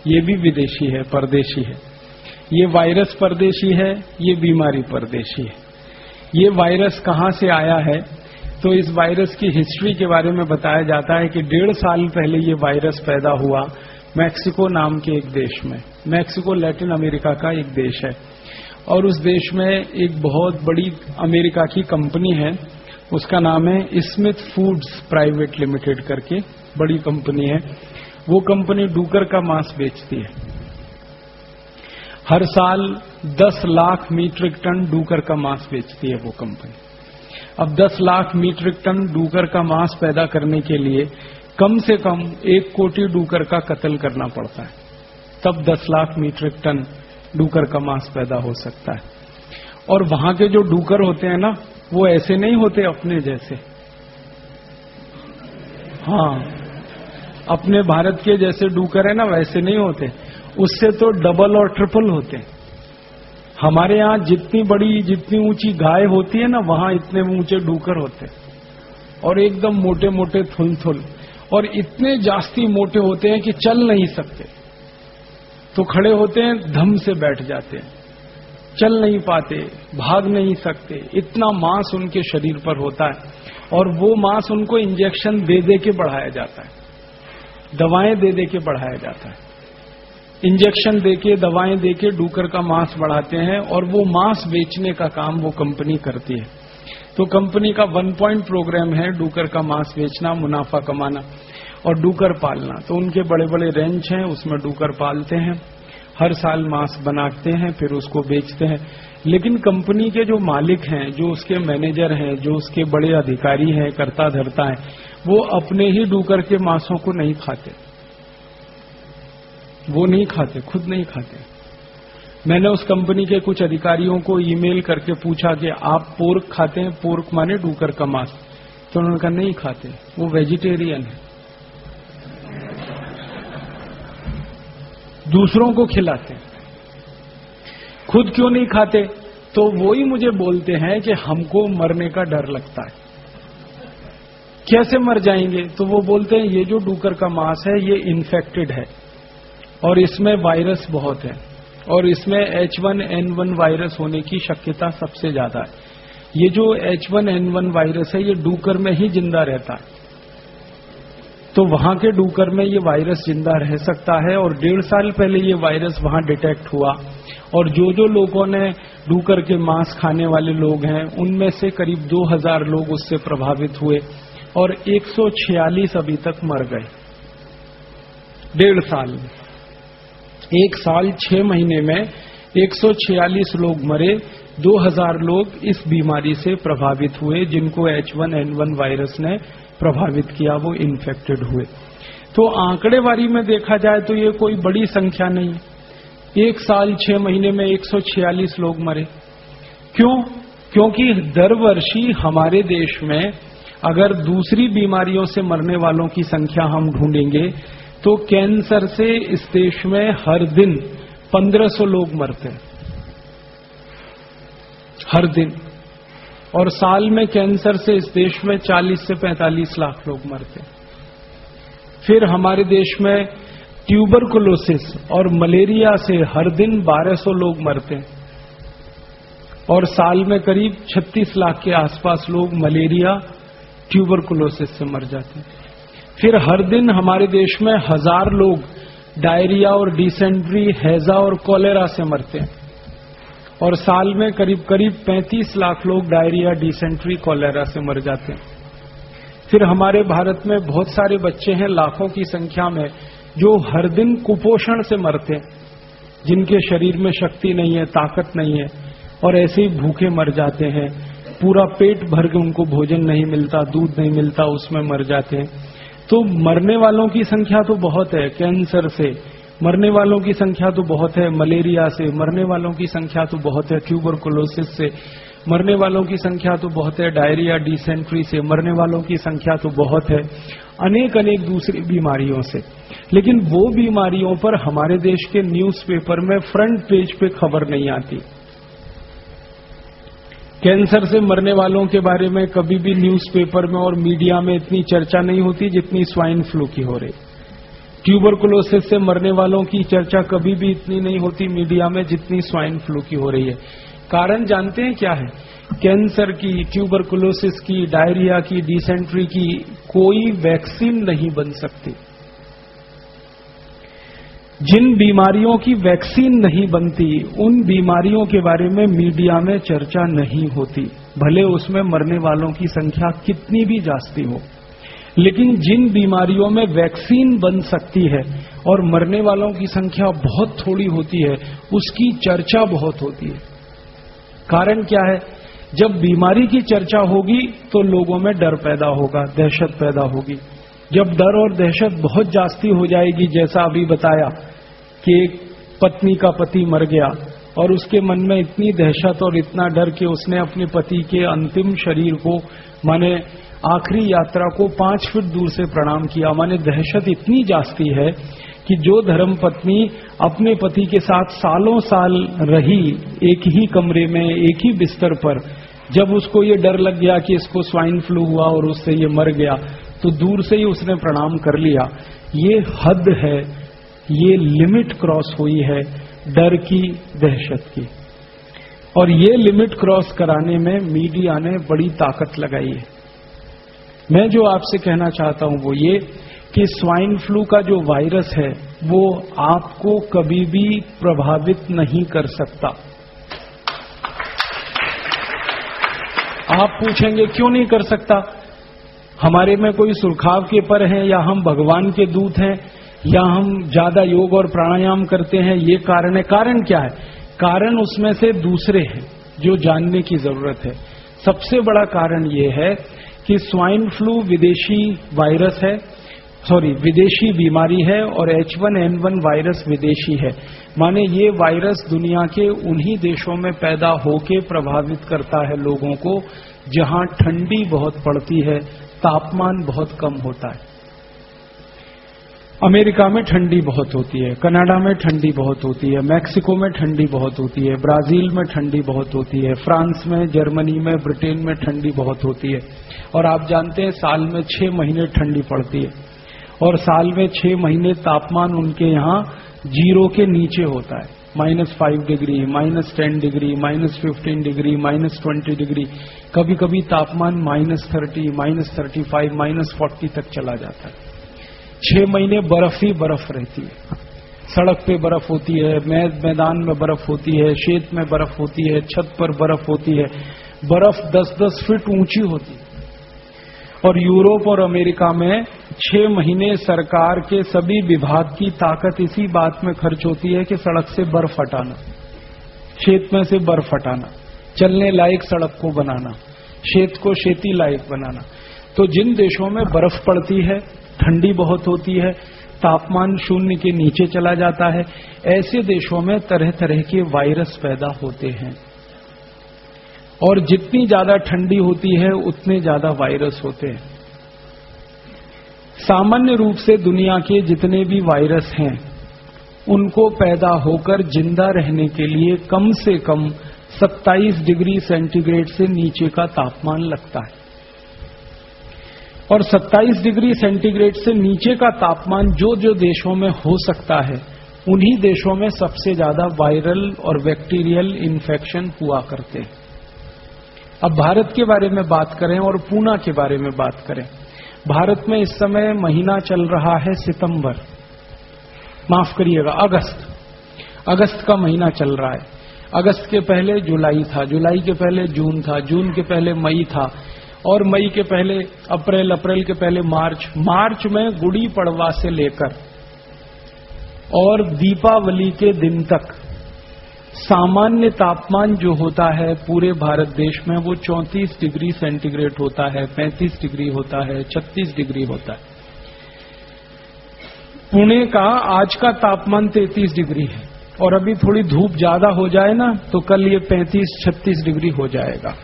A: ये भी विदेशी है, परदेशी है। ये वायरस परदेशी है, ये बीमारी परदेशी है। ये वायरस कहां से आया है? तो इस वायरस की हिस्ट्री के बारे में बताया जाता है कि 1.5 साल पहले ये वायरस पैदा हुआ मैक्सिको नाम के एक देश में। मैक्सिको लैटिन अमेरिका का एक देश है और उस देश में एक बहुत बड़ी अमेरिका की कंपनी है, उसका नाम है स्मिथ फूड्स प्राइवेट लिमिटेड करके, बड़ी कंपनी है। वो कंपनी डूकर का मांस बेचती है।
B: हर साल 10 लाख मीट्रिक टन डूकर का मांस बेचती है वो कंपनी। अब 10 लाख मीट्रिक टन डूकर का मांस पैदा करने के लिए कम से कम 1 कोटि डूकर का कत्ल करना पड़ता है, तब 10 लाख मीट्रिक टन डूकर का मांस पैदा हो सकता है। और वहां के जो डूकर होते हैं ना, वो ऐसे नहीं होते अपने जैसे। हाँ, अपने भारत के जैसे डूकर है ना, वैसे नहीं होते, उससे तो डबल और ट्रिपल होते हैं। हमारे यहां जितनी बड़ी जितनी ऊंची गाय होती है ना, वहां इतने ऊंचे डूकर होते हैं, और एकदम मोटे मोटे थुल, और इतने जास्ती मोटे होते हैं कि चल नहीं सकते, तो खड़े होते हैं धम से बैठ जाते हैं, चल नहीं पाते, भाग नहीं सकते, इतना मांस उनके शरीर पर होता है। और वो मांस उनको इंजेक्शन दे दे के बढ़ाया जाता है, दवाएं दे दे के बढ़ाया जाता है। इंजेक्शन देके दवाएं देके डूकर का मांस बढ़ाते हैं, और वो मांस बेचने का काम वो कंपनी करती है। तो कंपनी का 1 पॉइंट प्रोग्राम है डूकर का मांस बेचना, मुनाफा कमाना और डूकर पालना। तो उनके बड़े बड़े रेंच हैं, उसमें डूकर पालते हैं, हर साल मांस बनाते हैं, फिर उसको बेचते हैं। लेकिन कंपनी के जो मालिक हैं, जो उसके मैनेजर हैं, जो उसके बड़े अधिकारी हैं, कर्ता धर्ता हैं, वो अपने ही डूकर के मांसों को नहीं खाते, वो नहीं खाते, खुद नहीं खाते। मैंने उस कंपनी के कुछ अधिकारियों को ईमेल करके पूछा कि आप पोर्क खाते हैं? पोर्क माने डूकर का मांस। तो उन्होंने कहा नहीं खाते, वो वेजिटेरियन है, दूसरों को खिलाते हैं, खुद क्यों नहीं खाते? तो वो ही मुझे बोलते हैं कि हमको मरने का डर लगता है। कैसे मर जाएंगे? तो वो बोलते हैं ये जो डूकर का मांस है ये इन्फेक्टेड है, और इसमें वायरस बहुत है, और इसमें H1N1 वायरस होने की शक्यता सबसे ज्यादा है। ये जो H1N1 वायरस है ये डूकर में ही जिंदा रहता है, तो वहां के डूकर में ये वायरस जिंदा रह सकता है। और 1.5 साल पहले ये वायरस वहां डिटेक्ट हुआ, और जो लोगों ने डूकर के मांस खाने वाले लोग हैं, उनमें से करीब 2000 लोग उससे प्रभावित हुए, और 146 अभी तक मर गए 1.5 साल में। 1 साल 6 महीने में 146 लोग मरे, 2000 लोग इस बीमारी से प्रभावित हुए, जिनको H1N1 वायरस ने प्रभावित किया, वो इन्फेक्टेड हुए। तो आंकड़ेवारी में देखा जाए तो ये कोई बड़ी संख्या नहीं, 1 साल 6 महीने में 146 लोग मरे। क्यों? क्योंकि दर वर्षी हमारे देश में अगर दूसरी बीमारियों से मरने वालों की संख्या हम ढूंढेंगे तो कैंसर से इस देश में हर दिन 1500 लोग मरते हैं, हर दिन। और साल में कैंसर से इस देश में 40 से 45 लाख लोग मरते हैं। फिर हमारे देश में ट्यूबरकुलोसिस और मलेरिया से हर दिन 1200 लोग मरते हैं, और साल में करीब 36 लाख के आसपास लोग मलेरिया ट्यूबरकुलोसिस से मर जाते हैं। फिर हर दिन हमारे देश में 1000 लोग डायरिया और डिसेंट्री, हैजा और कॉलेरा से मरते हैं, और साल में करीब 35 लाख लोग डायरिया, डिसेंट्री, कॉलेरा से मर जाते हैं। फिर हमारे भारत में बहुत सारे बच्चे हैं, लाखों की संख्या में, जो हर दिन कुपोषण से मरते हैं, जिनके शरीर में शक्ति नहीं है, ताकत नहीं है, और ऐसे ही भूखे मर जाते हैं। पूरा पेट भर के उनको भोजन नहीं मिलता, दूध नहीं मिलता, उसमें मर जाते हैं। तो मरने वालों की संख्या तो बहुत है, कैंसर से मरने वालों की संख्या तो बहुत है, मलेरिया से मरने वालों की संख्या तो बहुत है, ट्यूबरकुलोसिस से मरने वालों की संख्या तो बहुत है, डायरिया, डिसेंट्री से मरने वालों की संख्या तो बहुत है, अनेक दूसरी बीमारियों से। लेकिन वो बीमारियों पर हमारे देश के न्यूज़पेपर में फ्रंट पेज पे खबर नहीं आती। कैंसर से मरने वालों के बारे में कभी भी न्यूज़पेपर में और मीडिया में इतनी चर्चा नहीं होती जितनी स्वाइन फ्लू की हो रही। ट्यूबरकुलोसिस से मरने वालों की चर्चा कभी भी इतनी नहीं होती मीडिया में जितनी स्वाइन फ्लू की हो रही है। कारण जानते हैं क्या है? कैंसर की, ट्यूबरकुलोसिस की, डायरिया की, डिसेंट्री की कोई वैक्सीन नहीं बन सकती। जिन बीमारियों की वैक्सीन नहीं बनती, उन बीमारियों के बारे में मीडिया में चर्चा नहीं होती, भले उसमें मरने वालों की संख्या कितनी भी जास्ती हो। लेकिन जिन बीमारियों में वैक्सीन बन सकती है और मरने वालों की संख्या बहुत थोड़ी होती है, उसकी चर्चा बहुत होती है। कारण क्या है? जब बीमारी की चर्चा होगी तो लोगों में डर पैदा होगा, दहशत पैदा होगी। जब डर और दहशत बहुत जास्ती हो जाएगी, जैसा अभी बताया कि एक पत्नी का पति मर गया और उसके मन में इतनी दहशत और इतना डर कि उसने अपने पति के अंतिम शरीर को, माने आखिरी यात्रा को 5 फीट दूर से प्रणाम किया। माने दहशत इतनी जास्ती है कि जो धर्म पत्नी अपने पति के साथ सालों साल रही एक ही कमरे में, एक ही बिस्तर पर, जब उसको ये डर लग गया कि इसको स्वाइन फ्लू हुआ और उससे ये मर गया, तो दूर से ही उसने प्रणाम कर लिया। ये हद है, ये लिमिट क्रॉस हुई है डर की, दहशत की। और ये लिमिट क्रॉस कराने में मीडिया ने बड़ी ताकत लगाई है। मैं जो आपसे कहना चाहता हूं वो ये कि स्वाइन फ्लू का जो वायरस है वो आपको कभी भी प्रभावित नहीं कर सकता। आप पूछेंगे क्यों नहीं कर सकता? हमारे में कोई सुरखाव के पर हैं, या हम भगवान के दूत हैं, या हम ज्यादा योग और प्राणायाम करते हैं, ये कारण है? कारण क्या है? कारण उसमें से दूसरे हैं जो जानने की जरूरत है। सबसे बड़ा कारण ये है कि स्वाइन फ्लू विदेशी वायरस है, विदेशी बीमारी है, और H1N1 वायरस विदेशी है। माने ये वायरस दुनिया के उन्हीं देशों में पैदा होके प्रभावित करता है लोगों को जहां ठंडी बहुत पड़ती है, तापमान बहुत कम होता है। अमेरिका में ठंडी बहुत होती है, कनाडा में ठंडी बहुत होती है, मैक्सिको में ठंडी बहुत होती है, ब्राजील में ठंडी बहुत होती है, फ्रांस में, जर्मनी में, ब्रिटेन में ठंडी बहुत होती है। और आप जानते हैं साल में 6 महीने ठंडी पड़ती है, और साल में 6 महीने तापमान उनके यहाँ 0 के नीचे होता है। -5 डिग्री, -10 डिग्री, -15 डिग्री, -20 डिग्री, कभी कभी तापमान -30, -35, -40 तक चला जाता है। 6 महीने बर्फ ही बर्फ रहती है। सड़क पे बर्फ होती है, मैदान में बर्फ होती है, खेत में बर्फ होती है, छत पर बर्फ होती है। बर्फ 10-10 फीट ऊंची होती है। और यूरोप और अमेरिका में 6 महीने सरकार के सभी विभाग की ताकत इसी बात में खर्च होती है कि सड़क से बर्फ हटाना, खेत में से बर्फ हटाना, चलने लायक सड़क को बनाना, खेत को खेती लायक बनाना। तो जिन देशों में बर्फ पड़ती है, ठंडी बहुत होती है, तापमान 0 के नीचे चला जाता है, ऐसे देशों में तरह तरह के वायरस पैदा होते हैं। और जितनी ज्यादा ठंडी होती है उतने ज्यादा वायरस होते हैं। सामान्य रूप से दुनिया के जितने भी वायरस हैं उनको पैदा होकर जिंदा रहने के लिए कम से कम 27 डिग्री सेंटीग्रेड से नीचे का तापमान लगता है। और 27 डिग्री सेंटीग्रेड से नीचे का तापमान जो जो देशों में हो सकता है, उन्हीं देशों में सबसे ज्यादा वायरल और बैक्टीरियल इन्फेक्शन हुआ करते हैं। अब भारत के बारे में बात करें और पूना के बारे में बात करें। भारत में इस समय महीना चल रहा है सितंबर, माफ करिएगा अगस्त का महीना चल रहा है। अगस्त के पहले जुलाई था, जुलाई के पहले जून था, जून के पहले मई था, और मई के पहले अप्रैल, अप्रैल के पहले मार्च, मार्च में गुड़ी पड़वा से लेकर और दीपावली के दिन तक सामान्य तापमान जो होता है पूरे भारत देश में वो 34 डिग्री सेंटीग्रेड होता है, 35 डिग्री होता है, 36 डिग्री होता है। पुणे का आज का तापमान 33 डिग्री है, और अभी थोड़ी धूप ज्यादा हो जाए ना तो कल ये 35-36 डिग्री हो जाएगा।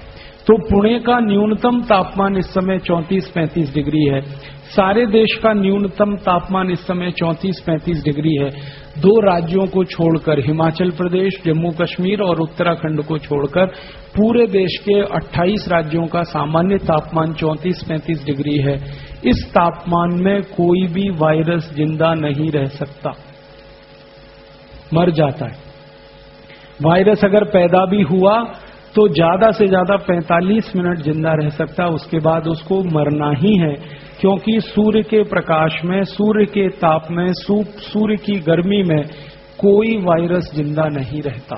B: तो पुणे का न्यूनतम तापमान इस समय 34-35 डिग्री है। सारे देश का न्यूनतम तापमान इस समय 34-35 डिग्री है। 2 राज्यों को छोड़कर, हिमाचल प्रदेश, जम्मू कश्मीर और उत्तराखंड को छोड़कर पूरे देश के 28 राज्यों का सामान्य तापमान 34-35 डिग्री है। इस तापमान में कोई भी वायरस जिंदा नहीं रह सकता, मर जाता है। वायरस अगर पैदा भी हुआ तो ज्यादा से ज्यादा 45 मिनट जिंदा रह सकता, उसके बाद उसको मरना ही है, क्योंकि सूर्य के प्रकाश में, सूर्य के ताप में, सूर्य की गर्मी में कोई वायरस जिंदा नहीं रहता।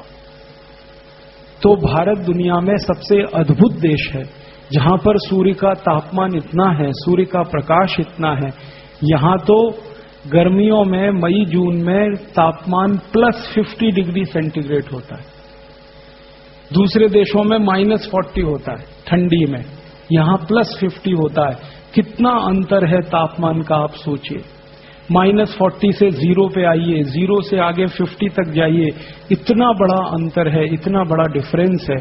B: तो भारत दुनिया में सबसे अद्भुत देश है जहां पर सूर्य का तापमान इतना है, सूर्य का प्रकाश इतना है, यहां तो गर्मियों में मई जून में तापमान +50 डिग्री सेंटीग्रेड होता है। दूसरे देशों में -40 होता है ठंडी में, यहां +50 होता है। कितना अंतर है तापमान का, आप सोचिए। -40 से 0 पे आइए, 0 से आगे 50 तक जाइए, इतना बड़ा अंतर है, इतना बड़ा डिफरेंस है।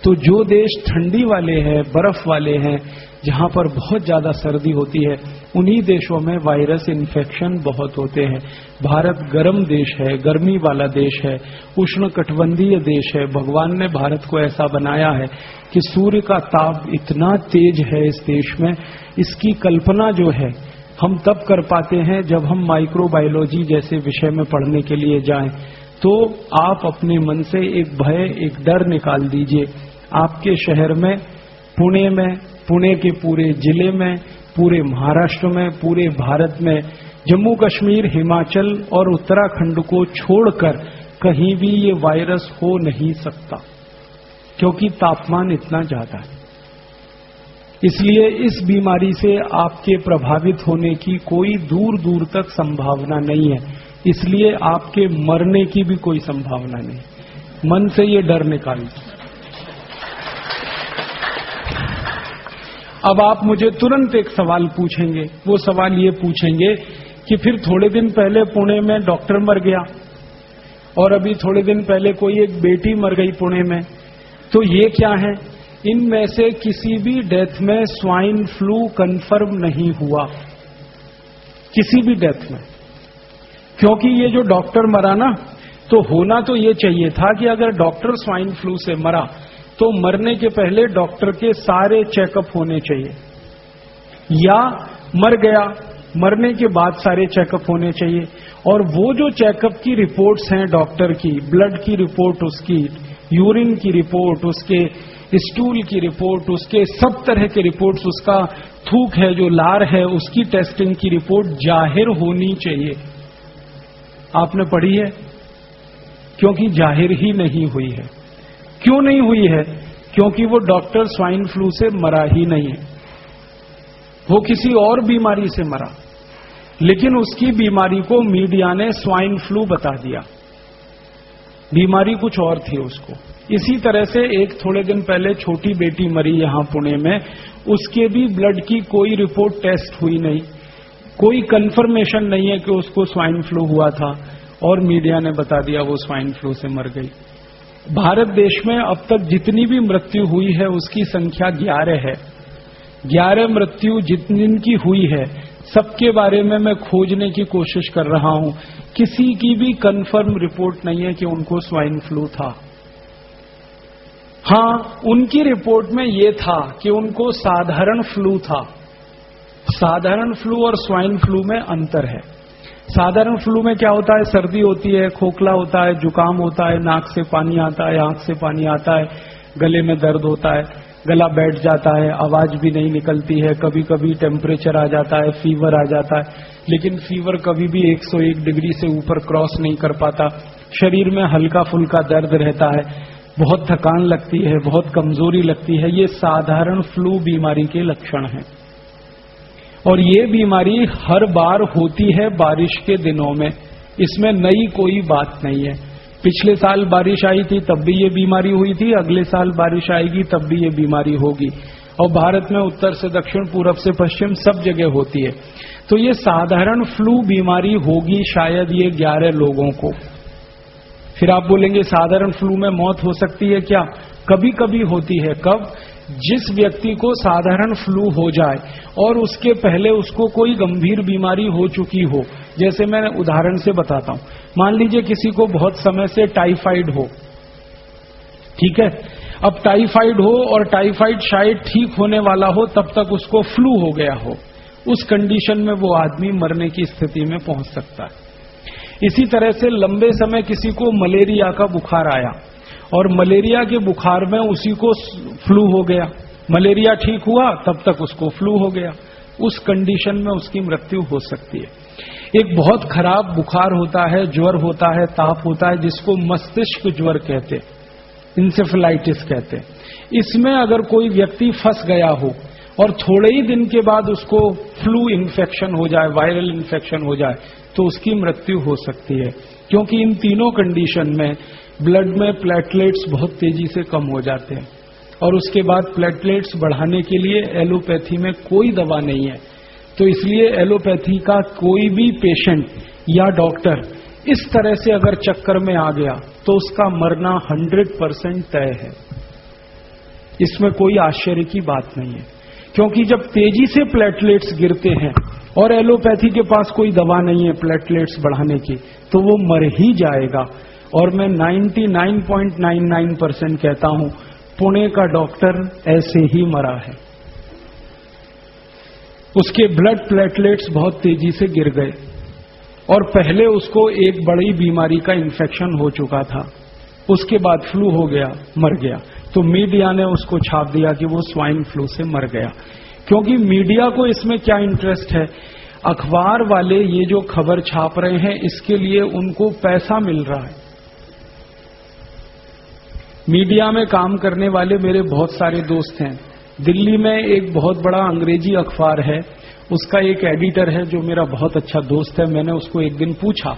B: तो जो देश ठंडी वाले हैं, बर्फ वाले हैं, जहां पर बहुत ज्यादा सर्दी होती है, उन्हीं देशों में वायरस इन्फेक्शन बहुत होते हैं। भारत गर्म देश है, गर्मी वाला देश है, उष्णकटिबंधीय देश है। भगवान ने भारत को ऐसा बनाया है कि सूर्य का ताप इतना तेज है इस देश में, इसकी कल्पना जो है हम तब कर पाते हैं जब हम माइक्रोबायोलॉजी जैसे विषय में पढ़ने के लिए जाएं। तो आप अपने मन से एक भय, एक डर निकाल दीजिए। आपके शहर में, पुणे में, पुणे के पूरे जिले में, पूरे महाराष्ट्र में, पूरे भारत में, जम्मू कश्मीर, हिमाचल और उत्तराखंड को छोड़कर कहीं भी ये वायरस हो नहीं सकता, क्योंकि तापमान इतना ज्यादा है। इसलिए इस बीमारी से आपके प्रभावित होने की कोई दूर दूर तक संभावना नहीं है। इसलिए आपके मरने की भी कोई संभावना नहीं। मन से ये डर निकालिए। अब आप मुझे तुरंत एक सवाल पूछेंगे। वो सवाल ये पूछेंगे कि फिर थोड़े दिन पहले पुणे में डॉक्टर मर गया और अभी थोड़े दिन पहले कोई एक बेटी मर गई पुणे में, तो ये क्या है? इनमें से किसी भी डेथ में स्वाइन फ्लू कंफर्म नहीं हुआ, किसी भी डेथ में। क्योंकि ये जो डॉक्टर मरा ना, तो होना तो ये चाहिए था कि अगर डॉक्टर स्वाइन फ्लू से मरा तो मरने के पहले डॉक्टर के सारे चेकअप होने चाहिए, या मर गया मरने के बाद सारे चेकअप होने चाहिए। और वो जो चेकअप की रिपोर्ट्स हैं डॉक्टर की, ब्लड की रिपोर्ट उसकी, यूरिन की रिपोर्ट उसके, स्टूल की रिपोर्ट उसके, सब तरह के रिपोर्ट्स, उसका थूक है जो लार है उसकी टेस्टिंग की रिपोर्ट जाहिर होनी चाहिए। आपने पढ़ी है? क्योंकि जाहिर ही नहीं हुई है। क्यों नहीं हुई है? क्योंकि वो डॉक्टर स्वाइन फ्लू से मरा ही नहीं है, वो किसी और बीमारी से मरा, लेकिन उसकी बीमारी को मीडिया ने स्वाइन फ्लू बता दिया, बीमारी कुछ और थी उसको। इसी तरह से एक थोड़े दिन पहले छोटी बेटी मरी यहां पुणे में, उसके भी ब्लड की कोई रिपोर्ट टेस्ट हुई नहीं, कोई कंफर्मेशन नहीं है कि उसको स्वाइन फ्लू हुआ था, और मीडिया ने बता दिया वो स्वाइन फ्लू से मर गई। भारत देश में अब तक जितनी भी मृत्यु हुई है उसकी संख्या 11 है। 11 मृत्यु जितनी हुई है, सबके बारे में मैं खोजने की कोशिश कर रहा हूं। किसी की भी कंफर्म रिपोर्ट नहीं है कि उनको स्वाइन फ्लू था। हां, उनकी रिपोर्ट में यह था कि उनको साधारण फ्लू था। साधारण फ्लू और स्वाइन फ्लू में अंतर है। साधारण फ्लू में क्या होता है? सर्दी होती है, खोखला होता है, जुकाम होता है, नाक से पानी आता है, आंख से पानी आता है, गले में दर्द होता है, गला बैठ जाता है, आवाज भी नहीं निकलती है, कभी कभी टेम्परेचर आ जाता है, फीवर आ जाता है, लेकिन फीवर कभी भी 101 डिग्री से ऊपर क्रॉस नहीं कर पाता। शरीर में हल्का फुल्का दर्द रहता है, बहुत थकान लगती है, बहुत कमजोरी लगती है। ये साधारण फ्लू बीमारी के लक्षण हैं। और ये बीमारी हर बार होती है बारिश के दिनों में, इसमें नई कोई बात नहीं है। पिछले साल बारिश आई थी तब भी ये बीमारी हुई थी, अगले साल बारिश आएगी तब भी ये बीमारी होगी। और भारत में उत्तर से दक्षिण, पूरब से पश्चिम सब जगह होती है। तो ये साधारण फ्लू बीमारी होगी शायद ये 11 लोगों को। फिर आप बोलेंगे साधारण फ्लू में मौत हो सकती है क्या? कभी कभी होती है। कब? जिस व्यक्ति को साधारण फ्लू हो जाए और उसके पहले उसको कोई गंभीर बीमारी हो चुकी हो। जैसे मैं उदाहरण से बताता हूं, मान लीजिए किसी को बहुत समय से टाइफाइड हो, ठीक है। अब टाइफाइड हो और टाइफाइड शायद ठीक होने वाला हो, तब तक उसको फ्लू हो गया हो। उस कंडीशन में वो आदमी मरने की स्थिति में पहुंच सकता है। इसी तरह से लंबे समय किसी को मलेरिया का बुखार आया और मलेरिया के बुखार में उसी को फ्लू हो गया, मलेरिया ठीक हुआ तब तक उसको फ्लू हो गया। उस कंडीशन में उसकी मृत्यु हो सकती है। एक बहुत खराब बुखार होता है, ज्वर होता है, ताप होता है, जिसको मस्तिष्क ज्वर कहते। इंसेफेलाइटिस कहते हैं। इसमें अगर कोई व्यक्ति फंस गया हो और थोड़े ही दिन के बाद उसको फ्लू इन्फेक्शन हो जाए, वायरल इन्फेक्शन हो जाए, तो उसकी मृत्यु हो सकती है, क्योंकि इन तीनों कंडीशन में ब्लड में प्लेटलेट्स बहुत तेजी से कम हो जाते हैं और उसके बाद प्लेटलेट्स बढ़ाने के लिए एलोपैथी में कोई दवा नहीं है। तो इसलिए एलोपैथी का कोई भी पेशेंट या डॉक्टर इस तरह से अगर चक्कर में आ गया तो उसका मरना 100% तय है। इसमें कोई आश्चर्य की बात नहीं है, क्योंकि जब तेजी से प्लेटलेट्स गिरते हैं और एलोपैथी के पास कोई दवा नहीं है प्लेटलेट्स बढ़ाने की, तो वो मर ही जाएगा। और मैं 99.99% कहता हूं पुणे का डॉक्टर ऐसे ही मरा है। उसके ब्लड प्लेटलेट्स बहुत तेजी से गिर गए और पहले उसको एक बड़ी बीमारी का इन्फेक्शन हो चुका था, उसके बाद फ्लू हो गया, मर गया। तो मीडिया ने उसको छाप दिया कि वो स्वाइन फ्लू से मर गया। क्योंकि मीडिया को इसमें क्या इंटरेस्ट है, अखबार वाले ये जो खबर छाप रहे हैं इसके लिए उनको पैसा मिल रहा है। मीडिया में काम करने वाले मेरे बहुत सारे दोस्त हैं। दिल्ली में एक बहुत बड़ा अंग्रेजी अखबार है, उसका एक एडिटर है जो मेरा बहुत अच्छा दोस्त है। मैंने उसको एक दिन पूछा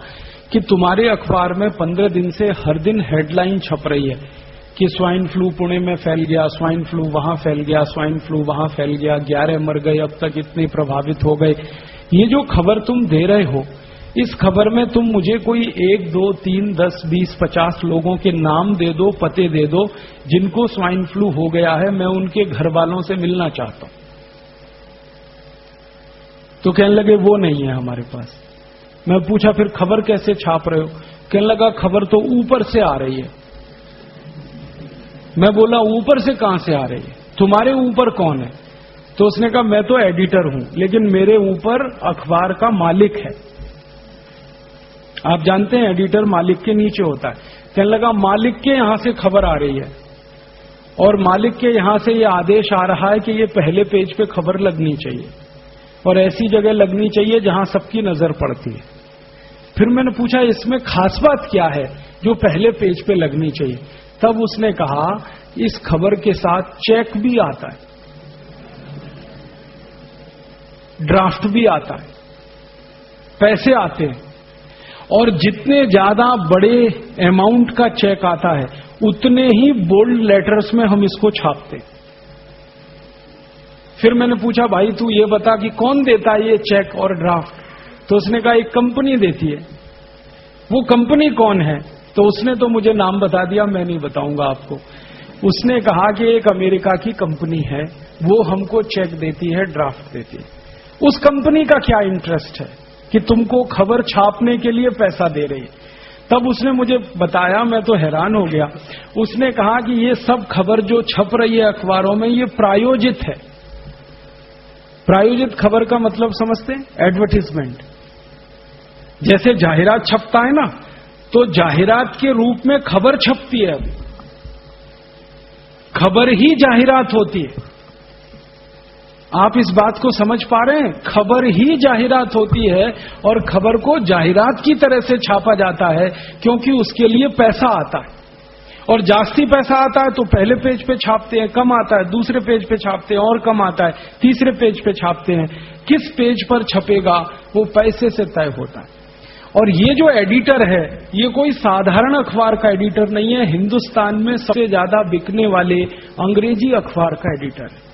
B: कि तुम्हारे अखबार में 15 दिन से हर दिन हेडलाइन छप रही है कि स्वाइन फ्लू पुणे में फैल गया, स्वाइन फ्लू वहां फैल गया, स्वाइन फ्लू वहां फैल गया, 11 मर गए, अब तक इतने प्रभावित हो गए। ये जो खबर तुम दे रहे हो, इस खबर में तुम मुझे कोई 1, 2, 3, 10, 20, 50 लोगों के नाम दे दो, पते दे दो जिनको स्वाइन फ्लू हो गया है, मैं उनके घर वालों से मिलना चाहता हूं। तो कहने लगे वो नहीं है हमारे पास। मैं पूछा फिर खबर कैसे छाप रहे हो? कहने लगा खबर तो ऊपर से आ रही है। मैं बोला ऊपर से कहां से आ रही है, तुम्हारे ऊपर कौन है? तो उसने कहा मैं तो एडिटर हूं, लेकिन मेरे ऊपर अखबार का मालिक है। आप जानते हैं एडिटर मालिक के नीचे होता है। कहने लगा मालिक के यहां से खबर आ रही है और मालिक के यहां से ये आदेश आ रहा है कि ये पहले पेज पे खबर लगनी चाहिए और ऐसी जगह लगनी चाहिए जहां सबकी नजर पड़ती है। फिर मैंने पूछा इसमें खास बात क्या है जो पहले पेज पे लगनी चाहिए? तब उसने कहा इस खबर के साथ चेक भी आता है, ड्राफ्ट भी आता है, पैसे आते हैं और जितने ज्यादा बड़े अमाउंट का चेक आता है उतने ही बोल्ड लेटर्स में हम इसको छापते। फिर मैंने पूछा भाई तू ये बता कि कौन देता है ये चेक और ड्राफ्ट? तो उसने कहा एक कंपनी देती है। वो कंपनी कौन है? तो उसने तो मुझे नाम बता दिया, मैं नहीं बताऊंगा आपको। उसने कहा कि एक अमेरिका की कंपनी है, वो हमको चेक देती है, ड्राफ्ट देती है। उस कंपनी का क्या इंटरेस्ट है कि तुमको खबर छापने के लिए पैसा दे रही है? तब उसने मुझे बताया, मैं तो हैरान हो गया। उसने कहा कि ये सब खबर जो छप रही है अखबारों में ये प्रायोजित है। प्रायोजित खबर का मतलब समझते हैं? एडवर्टीजमेंट। जैसे जाहिरात छपता है ना, तो जाहिरात के रूप में खबर छपती है। अभी खबर ही जाहिरात होती है। आप इस बात को समझ पा रहे हैं? खबर ही जाहिरात होती है और खबर को जाहिरात की तरह से छापा जाता है क्योंकि उसके लिए पैसा आता है। और जास्ती पैसा आता है तो पहले पेज पे छापते हैं, कम आता है दूसरे पेज पे छापते हैं और कम आता है तीसरे पेज पे छापते हैं। किस पेज पर छपेगा वो पैसे से तय होता है। और ये जो एडिटर है ये कोई साधारण अखबार का एडिटर नहीं है, हिंदुस्तान में सबसे ज्यादा बिकने वाले अंग्रेजी अखबार का एडिटर है।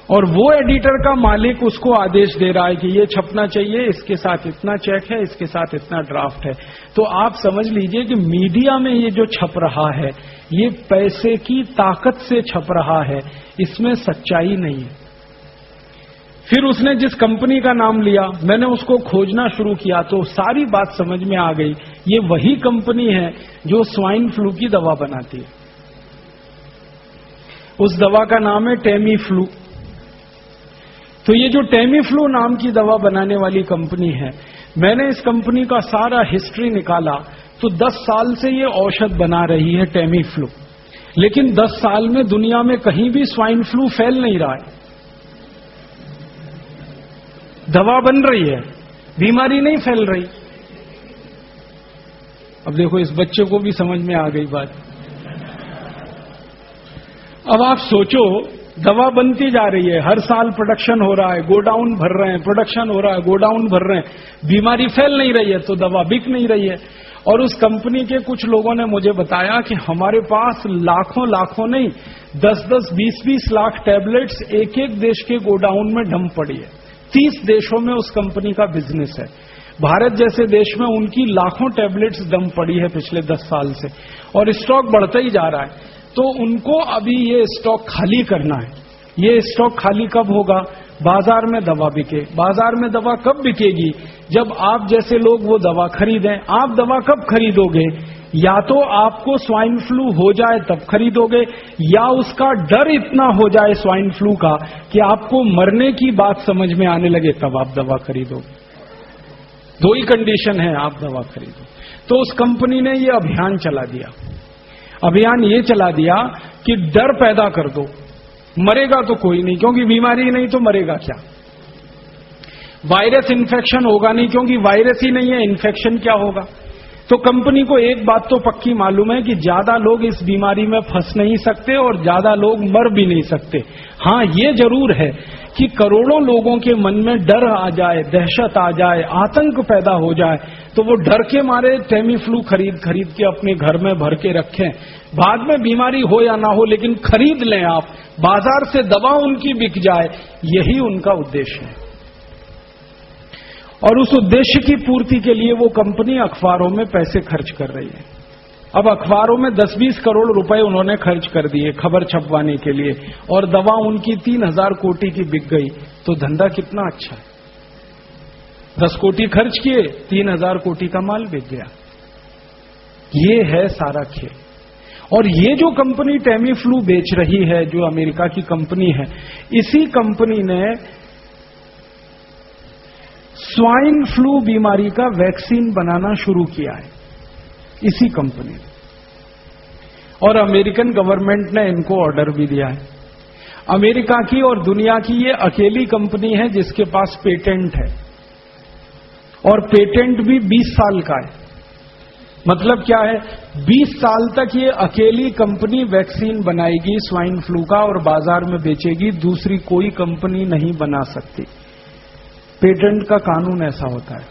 B: और वो एडिटर का मालिक उसको आदेश दे रहा है कि ये छपना चाहिए, इसके साथ इतना चेक है, इसके साथ इतना ड्राफ्ट है। तो आप समझ लीजिए कि मीडिया में ये जो छप रहा है ये पैसे की ताकत से छप रहा है, इसमें सच्चाई नहीं है। फिर उसने जिस कंपनी का नाम लिया, मैंने उसको खोजना शुरू किया तो सारी बात समझ में आ गई। ये वही कंपनी है जो स्वाइन फ्लू की दवा बनाती है। उस दवा का नाम है टेमी फ्लू। तो ये जो टेमी फ्लू नाम की दवा बनाने वाली कंपनी है, मैंने इस कंपनी का सारा हिस्ट्री निकाला तो 10 साल से ये औषध बना रही है टेमी फ्लू। लेकिन 10 साल में दुनिया में कहीं भी स्वाइन फ्लू फैल नहीं रहा है। दवा बन रही है, बीमारी नहीं फैल रही। अब देखो इस बच्चे को भी समझ में आ गई बात। अब आप सोचो, दवा बनती जा रही है, हर साल प्रोडक्शन हो रहा है, गोडाउन भर रहे हैं, प्रोडक्शन हो रहा है, गोडाउन भर रहे हैं, बीमारी फैल नहीं रही है तो दवा बिक नहीं रही है। और उस कंपनी के कुछ लोगों ने मुझे बताया कि हमारे पास लाखों लाखों नहीं, 10-10, 20-20 लाख टैबलेट्स एक एक देश के गोडाउन में डंप पड़ी है। 30 देशों में उस कंपनी का बिजनेस है। भारत जैसे देश में उनकी लाखों टैबलेट्स डंप पड़ी है पिछले 10 साल से, और स्टॉक बढ़ता ही जा रहा है। तो उनको अभी ये स्टॉक खाली करना है। ये स्टॉक खाली कब होगा? बाजार में दवा बिके। बाजार में दवा कब बिकेगी? जब आप जैसे लोग वो दवा खरीदें। आप दवा कब खरीदोगे? या तो आपको स्वाइन फ्लू हो जाए तब खरीदोगे, या उसका डर इतना हो जाए स्वाइन फ्लू का कि आपको मरने की बात समझ में आने लगे, तब आप दवा खरीदोगे। दो ही कंडीशन है, आप दवा खरीदो। तो उस कंपनी ने ये अभियान चला दिया। अभियान ये चला दिया कि डर पैदा कर दो, मरेगा तो कोई नहीं क्योंकि बीमारी नहीं तो मरेगा क्या, वायरस इन्फेक्शन होगा नहीं क्योंकि वायरस ही नहीं है, इन्फेक्शन क्या होगा। तो कंपनी को एक बात तो पक्की मालूम है कि ज्यादा लोग इस बीमारी में फंस नहीं सकते और ज्यादा लोग मर भी नहीं सकते। हां, ये जरूर है कि करोड़ों लोगों के मन में डर आ जाए, दहशत आ जाए, आतंक पैदा हो जाए, तो वो डर के मारे टेमीफ्लू खरीद खरीद के अपने घर में भर के रखें। बाद में बीमारी हो या ना हो, लेकिन खरीद लें आप, बाजार से दवा उनकी बिक जाए, यही उनका उद्देश्य है। और उस उद्देश्य की पूर्ति के लिए वो कंपनी अखबारों में पैसे खर्च कर रही है। अब अखबारों में 10-20 करोड़ रुपए उन्होंने खर्च कर दिए खबर छपवाने के लिए, और दवा उनकी 3000 कोटि की बिक गई, तो धंधा कितना अच्छा है। 10 कोटि खर्च किए, 3000 कोटि का माल बिक गया। ये है सारा खेल। और ये जो कंपनी टेमीफ्लू बेच रही है, जो अमेरिका की कंपनी है, इसी कंपनी ने स्वाइन फ्लू बीमारी का वैक्सीन बनाना शुरू किया है, इसी कंपनी ने। और अमेरिकन गवर्नमेंट ने इनको ऑर्डर भी दिया है। अमेरिका की और दुनिया की ये अकेली कंपनी है जिसके पास पेटेंट है, और पेटेंट भी 20 साल का है। मतलब क्या है? 20 साल तक ये अकेली कंपनी वैक्सीन बनाएगी स्वाइन फ्लू का और बाजार में बेचेगी, दूसरी कोई कंपनी नहीं बना सकती। पेटेंट का कानून ऐसा होता है।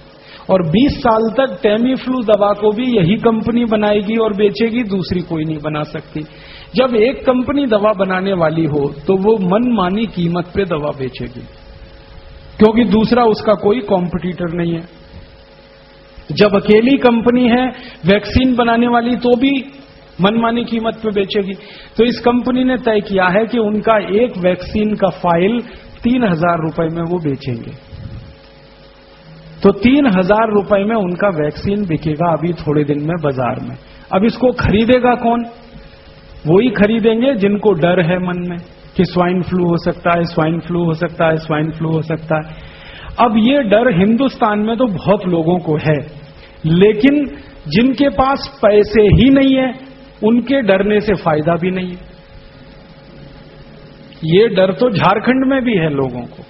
B: और 20 साल तक टेमीफ्लू दवा को भी यही कंपनी बनाएगी और बेचेगी, दूसरी कोई नहीं बना सकती। जब एक कंपनी दवा बनाने वाली हो तो वो मनमानी कीमत पे दवा बेचेगी, क्योंकि दूसरा उसका कोई कॉम्पिटिटर नहीं है। जब अकेली कंपनी है वैक्सीन बनाने वाली, तो भी मनमानी कीमत पे बेचेगी। तो इस कंपनी ने तय किया है कि उनका एक वैक्सीन का फाइल 3000 रुपए में वो बेचेंगे। तो 3000 रुपए में उनका वैक्सीन बिकेगा अभी थोड़े दिन में बाजार में। अब इसको खरीदेगा कौन? वही खरीदेंगे जिनको डर है मन में कि स्वाइन फ्लू हो सकता है, स्वाइन फ्लू हो सकता है, स्वाइन फ्लू हो सकता है। अब ये डर हिंदुस्तान में तो बहुत लोगों को है, लेकिन जिनके पास पैसे ही नहीं है उनके डरने से फायदा भी नहीं है। ये डर तो झारखंड में भी है लोगों को,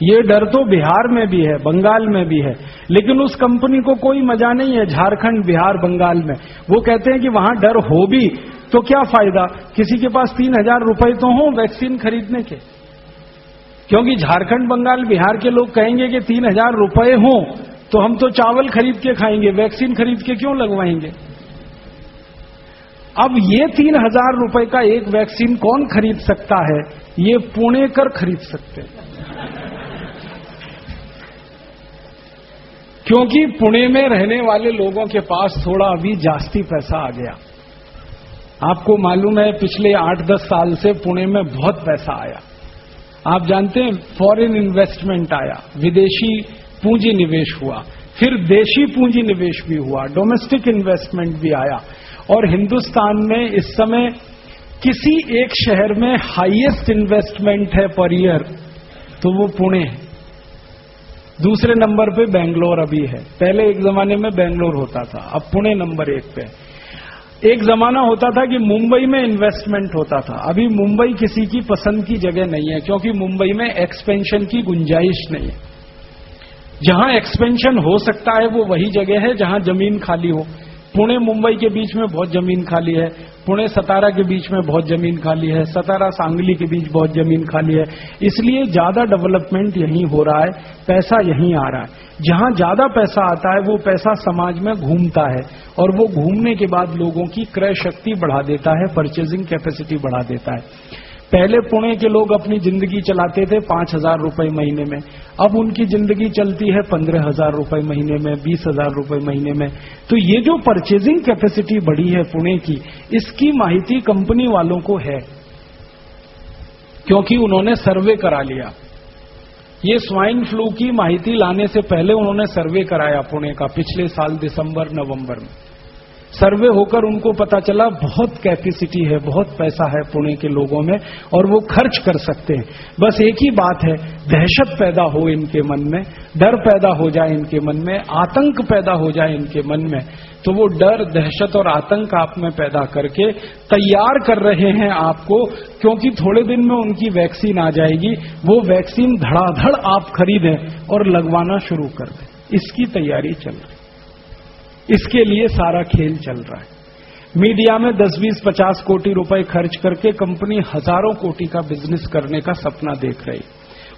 B: ये डर तो बिहार में भी है, बंगाल में भी है, लेकिन उस कंपनी को कोई मजा नहीं है झारखंड, बिहार, बंगाल में। वो कहते हैं कि वहां डर हो भी तो क्या फायदा, किसी के पास 3000 रुपए तो हो वैक्सीन खरीदने के। क्योंकि झारखंड, बंगाल, बिहार के लोग कहेंगे कि 3000 रुपए हो तो हम तो चावल खरीद के खाएंगे, वैक्सीन खरीद के क्यों लगवाएंगे। अब ये 3000 रुपए का एक वैक्सीन कौन खरीद सकता है? ये पुणेकर खरीद सकते हैं, क्योंकि पुणे में रहने वाले लोगों के पास थोड़ा अभी जास्ती पैसा आ गया। आपको मालूम है पिछले 8-10 साल से पुणे में बहुत पैसा आया। आप जानते हैं फॉरेन इन्वेस्टमेंट आया, विदेशी पूंजी निवेश हुआ, फिर देशी पूंजी निवेश भी हुआ, डोमेस्टिक इन्वेस्टमेंट भी आया। और हिंदुस्तान में इस समय किसी एक शहर में हाईएस्ट इन्वेस्टमेंट है पर ईयर तो वो पुणे है। दूसरे नंबर पे बेंगलोर अभी है। पहले एक जमाने में बेंगलोर होता था, अब पुणे नंबर 1 पे। एक जमाना होता था कि मुंबई में इन्वेस्टमेंट होता था, अभी मुंबई किसी की पसंद की जगह नहीं है, क्योंकि मुंबई में एक्सपेंशन की गुंजाइश नहीं है। जहां एक्सपेंशन हो सकता है वो वही जगह है जहां जमीन खाली हो, पुणे मुंबई के बीच में बहुत जमीन खाली है, पुणे सतारा के बीच में बहुत जमीन खाली है, सतारा सांगली के बीच बहुत जमीन खाली है। इसलिए ज्यादा डेवलपमेंट यहीं हो रहा है, पैसा यहीं आ रहा है। जहां ज्यादा पैसा आता है वो पैसा समाज में घूमता है और वो घूमने के बाद लोगों की क्रय शक्ति बढ़ा देता है, परचेजिंग कैपेसिटी बढ़ा देता है। पहले पुणे के लोग अपनी जिंदगी चलाते थे 5,000 रुपए महीने में, अब उनकी जिंदगी चलती है 15,000 रुपए महीने में, 20,000 रुपए महीने में। तो ये जो परचेजिंग कैपेसिटी बढ़ी है पुणे की, इसकी माहिती कंपनी वालों को है, क्योंकि उन्होंने सर्वे करा लिया। ये स्वाइन फ्लू की माहिती लाने से पहले उन्होंने सर्वे कराया पुणे का, पिछले साल दिसंबर नवंबर में। सर्वे होकर उनको पता चला बहुत कैपेसिटी है, बहुत पैसा है पुणे के लोगों में और वो खर्च कर सकते हैं। बस एक ही बात है, दहशत पैदा हो इनके मन में, डर पैदा हो जाए इनके मन में, आतंक पैदा हो जाए इनके मन में, तो वो डर, दहशत और आतंक आप में पैदा करके तैयार कर रहे हैं आपको, क्योंकि थोड़े दिन में उनकी वैक्सीन आ जाएगी। वो वैक्सीन धड़ाधड़ आप खरीदें और लगवाना शुरू कर दें, इसकी तैयारी चल रही है। इसके लिए सारा खेल चल रहा है। मीडिया में 10, 20, 50 कोटि रुपए खर्च करके कंपनी हजारों कोटि का बिजनेस करने का सपना देख रही।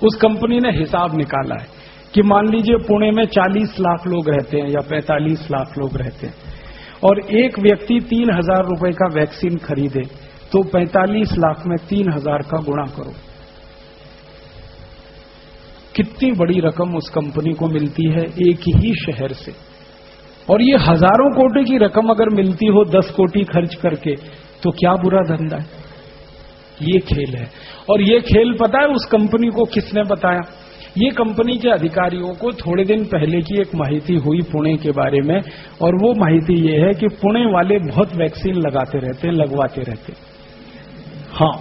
B: उस कंपनी ने हिसाब निकाला है कि मान लीजिए पुणे में 40 लाख लोग रहते हैं या 45 लाख लोग रहते हैं और एक व्यक्ति 3,000 रुपए का वैक्सीन खरीदे, तो 45 लाख में 3,000 का गुणा करो, कितनी बड़ी रकम उस कंपनी को मिलती है एक ही शहर से। और ये हजारों कोटि की रकम अगर मिलती हो 10 कोटि खर्च करके, तो क्या बुरा धंधा है। ये खेल है। और ये खेल पता है उस कंपनी को किसने बताया? ये कंपनी के अधिकारियों को थोड़े दिन पहले की एक माहिती हुई पुणे के बारे में, और वो माहिती ये है कि पुणे वाले बहुत वैक्सीन लगाते रहते, लगवाते रहते। हाँ,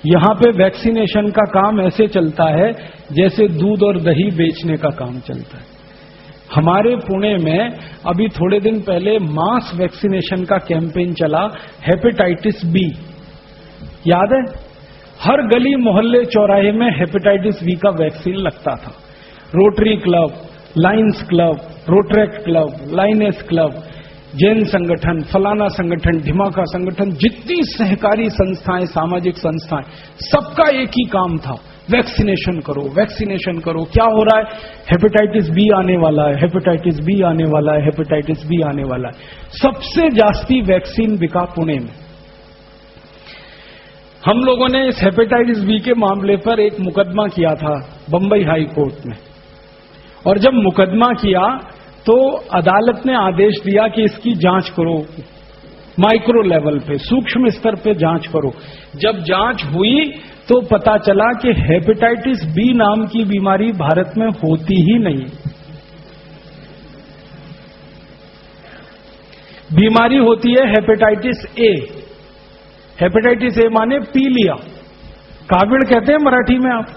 B: यहां पे वैक्सीनेशन का काम ऐसे चलता है जैसे दूध और दही बेचने का काम चलता है। हमारे पुणे में अभी थोड़े दिन पहले मास वैक्सीनेशन का कैंपेन चला, हेपेटाइटिस बी, याद है? हर गली मोहल्ले चौराहे में हेपेटाइटिस बी का वैक्सीन लगता था। Rotary club, Lions club, Rotaract club, Lioness club, Jain संगठन, फलाना संगठन, ढिमाका संगठन, जितनी सहकारी संस्थाएं, सामाजिक संस्थाएं, सबका एक ही काम था, वैक्सीनेशन करो, वैक्सीनेशन करो। क्या हो रहा है? हेपेटाइटिस बी आने वाला है, हेपेटाइटिस बी आने वाला है, हेपेटाइटिस बी आने वाला है। सबसे जास्ती वैक्सीन बिका पुणे में। हम लोगों ने इस हेपेटाइटिस बी के मामले पर एक मुकदमा किया था बंबई हाई कोर्ट में, और जब मुकदमा किया तो अदालत ने आदेश दिया कि इसकी जांच करो, माइक्रो लेवल पे, सूक्ष्म स्तर पे जांच करो। जब जांच हुई तो पता चला कि हेपेटाइटिस बी नाम की बीमारी भारत में होती ही नहीं। बीमारी होती है हेपेटाइटिस ए। हेपेटाइटिस ए माने पी लिया, काविड़ कहते हैं मराठी में आप।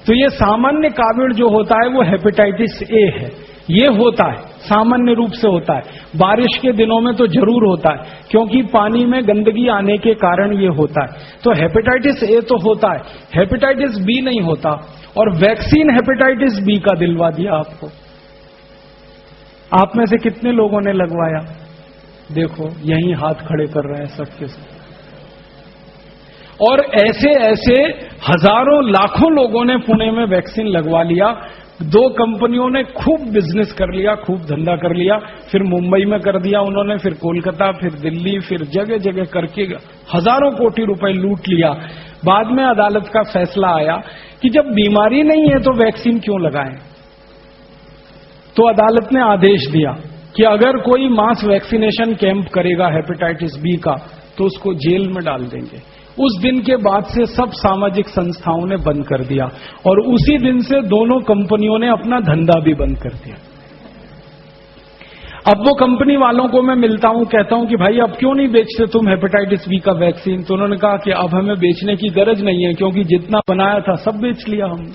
B: तो ये सामान्य काविड़ जो होता है वो हेपेटाइटिस ए है। ये होता है, सामान्य रूप से होता है, बारिश के दिनों में तो जरूर होता है, क्योंकि पानी में गंदगी आने के कारण ये होता है। तो हेपेटाइटिस ए तो होता है, हेपेटाइटिस बी नहीं होता। और वैक्सीन हेपेटाइटिस बी का दिलवा दिया आपको। आप में से कितने लोगों ने लगवाया? देखो, यहीं हाथ खड़े कर रहे हैं सबके सब। और ऐसे ऐसे हजारों लाखों लोगों ने पुणे में वैक्सीन लगवा लिया। 2 कंपनियों ने खूब बिजनेस कर लिया, खूब धंधा कर लिया। फिर मुंबई में कर दिया उन्होंने, फिर कोलकाता, फिर दिल्ली, फिर जगह जगह करके हजारों कोटि रुपए लूट लिया। बाद में अदालत का फैसला आया कि जब बीमारी नहीं है तो वैक्सीन क्यों लगाएं। तो अदालत ने आदेश दिया कि अगर कोई मास वैक्सीनेशन कैंप करेगा हेपेटाइटिस बी का, तो उसको जेल में डाल देंगे। उस दिन के बाद से सब सामाजिक संस्थाओं ने बंद कर दिया, और उसी दिन से दोनों कंपनियों ने अपना धंधा भी बंद कर दिया। अब वो कंपनी वालों को मैं मिलता हूं, कहता हूं कि भाई अब क्यों नहीं बेचते तुम हेपेटाइटिस बी का वैक्सीन? तो उन्होंने कहा कि अब हमें बेचने की गरज नहीं है, क्योंकि जितना बनाया था सब बेच लिया हमने।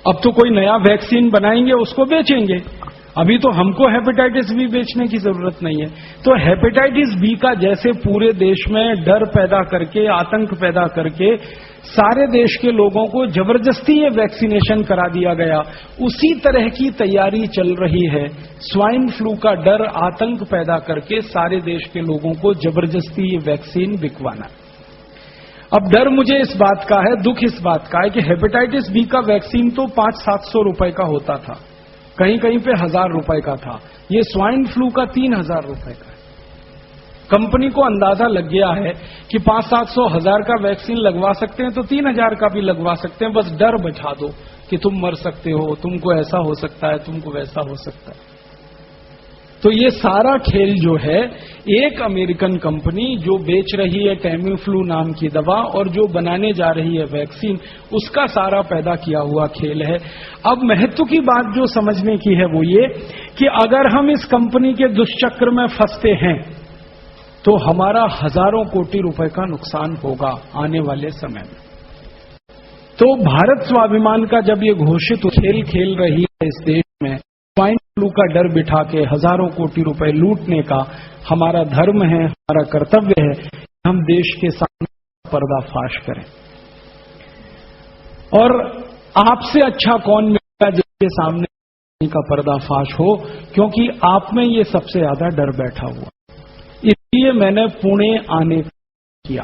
B: अब तो कोई नया वैक्सीन बनाएंगे, उसको बेचेंगे। अभी तो हमको हेपेटाइटिस बी बेचने की जरूरत नहीं है। तो हेपेटाइटिस बी का जैसे पूरे देश में डर पैदा करके, आतंक पैदा करके सारे देश के लोगों को जबरदस्ती ये वैक्सीनेशन करा दिया गया, उसी तरह की तैयारी चल रही है स्वाइन फ्लू का डर, आतंक पैदा करके सारे देश के लोगों को जबरदस्ती ये वैक्सीन बिकवाना। अब डर मुझे इस बात का है, दुख इस बात का है कि हेपेटाइटिस बी का वैक्सीन तो 500-700 रुपए का होता था, कहीं कहीं पे 1000 रुपए का था। ये स्वाइन फ्लू का 3000 रुपए का है। कंपनी को अंदाजा लग गया है कि 500-700 1000 का वैक्सीन लगवा सकते हैं तो 3000 का भी लगवा सकते हैं, बस डर बैठा दो कि तुम मर सकते हो, तुमको ऐसा हो सकता है, तुमको वैसा हो सकता है। तो ये सारा खेल जो है, एक अमेरिकन कंपनी जो बेच रही है टेमीफ्लू नाम की दवा और जो बनाने जा रही है वैक्सीन, उसका सारा पैदा किया हुआ खेल है। अब महत्व की बात जो समझने की है वो ये कि अगर हम इस कंपनी के दुष्चक्र में फंसते हैं तो हमारा हजारों कोटि रुपए का नुकसान होगा आने वाले समय में। तो भारत स्वाभिमान का जब ये घोषित खेल खेल रही है इस देश में, स्वाइन फ्लू का डर बिठा के हजारों कोटि रुपए लूटने का हमारा धर्म है, हमारा कर्तव्य है, हम देश के सामने पर्दाफाश करें। और आपसे अच्छा कौन मिलेगा जिसके सामने का पर्दाफाश हो, क्योंकि आप में ये सबसे ज्यादा डर बैठा हुआ। इसलिए मैंने पुणे आने किया,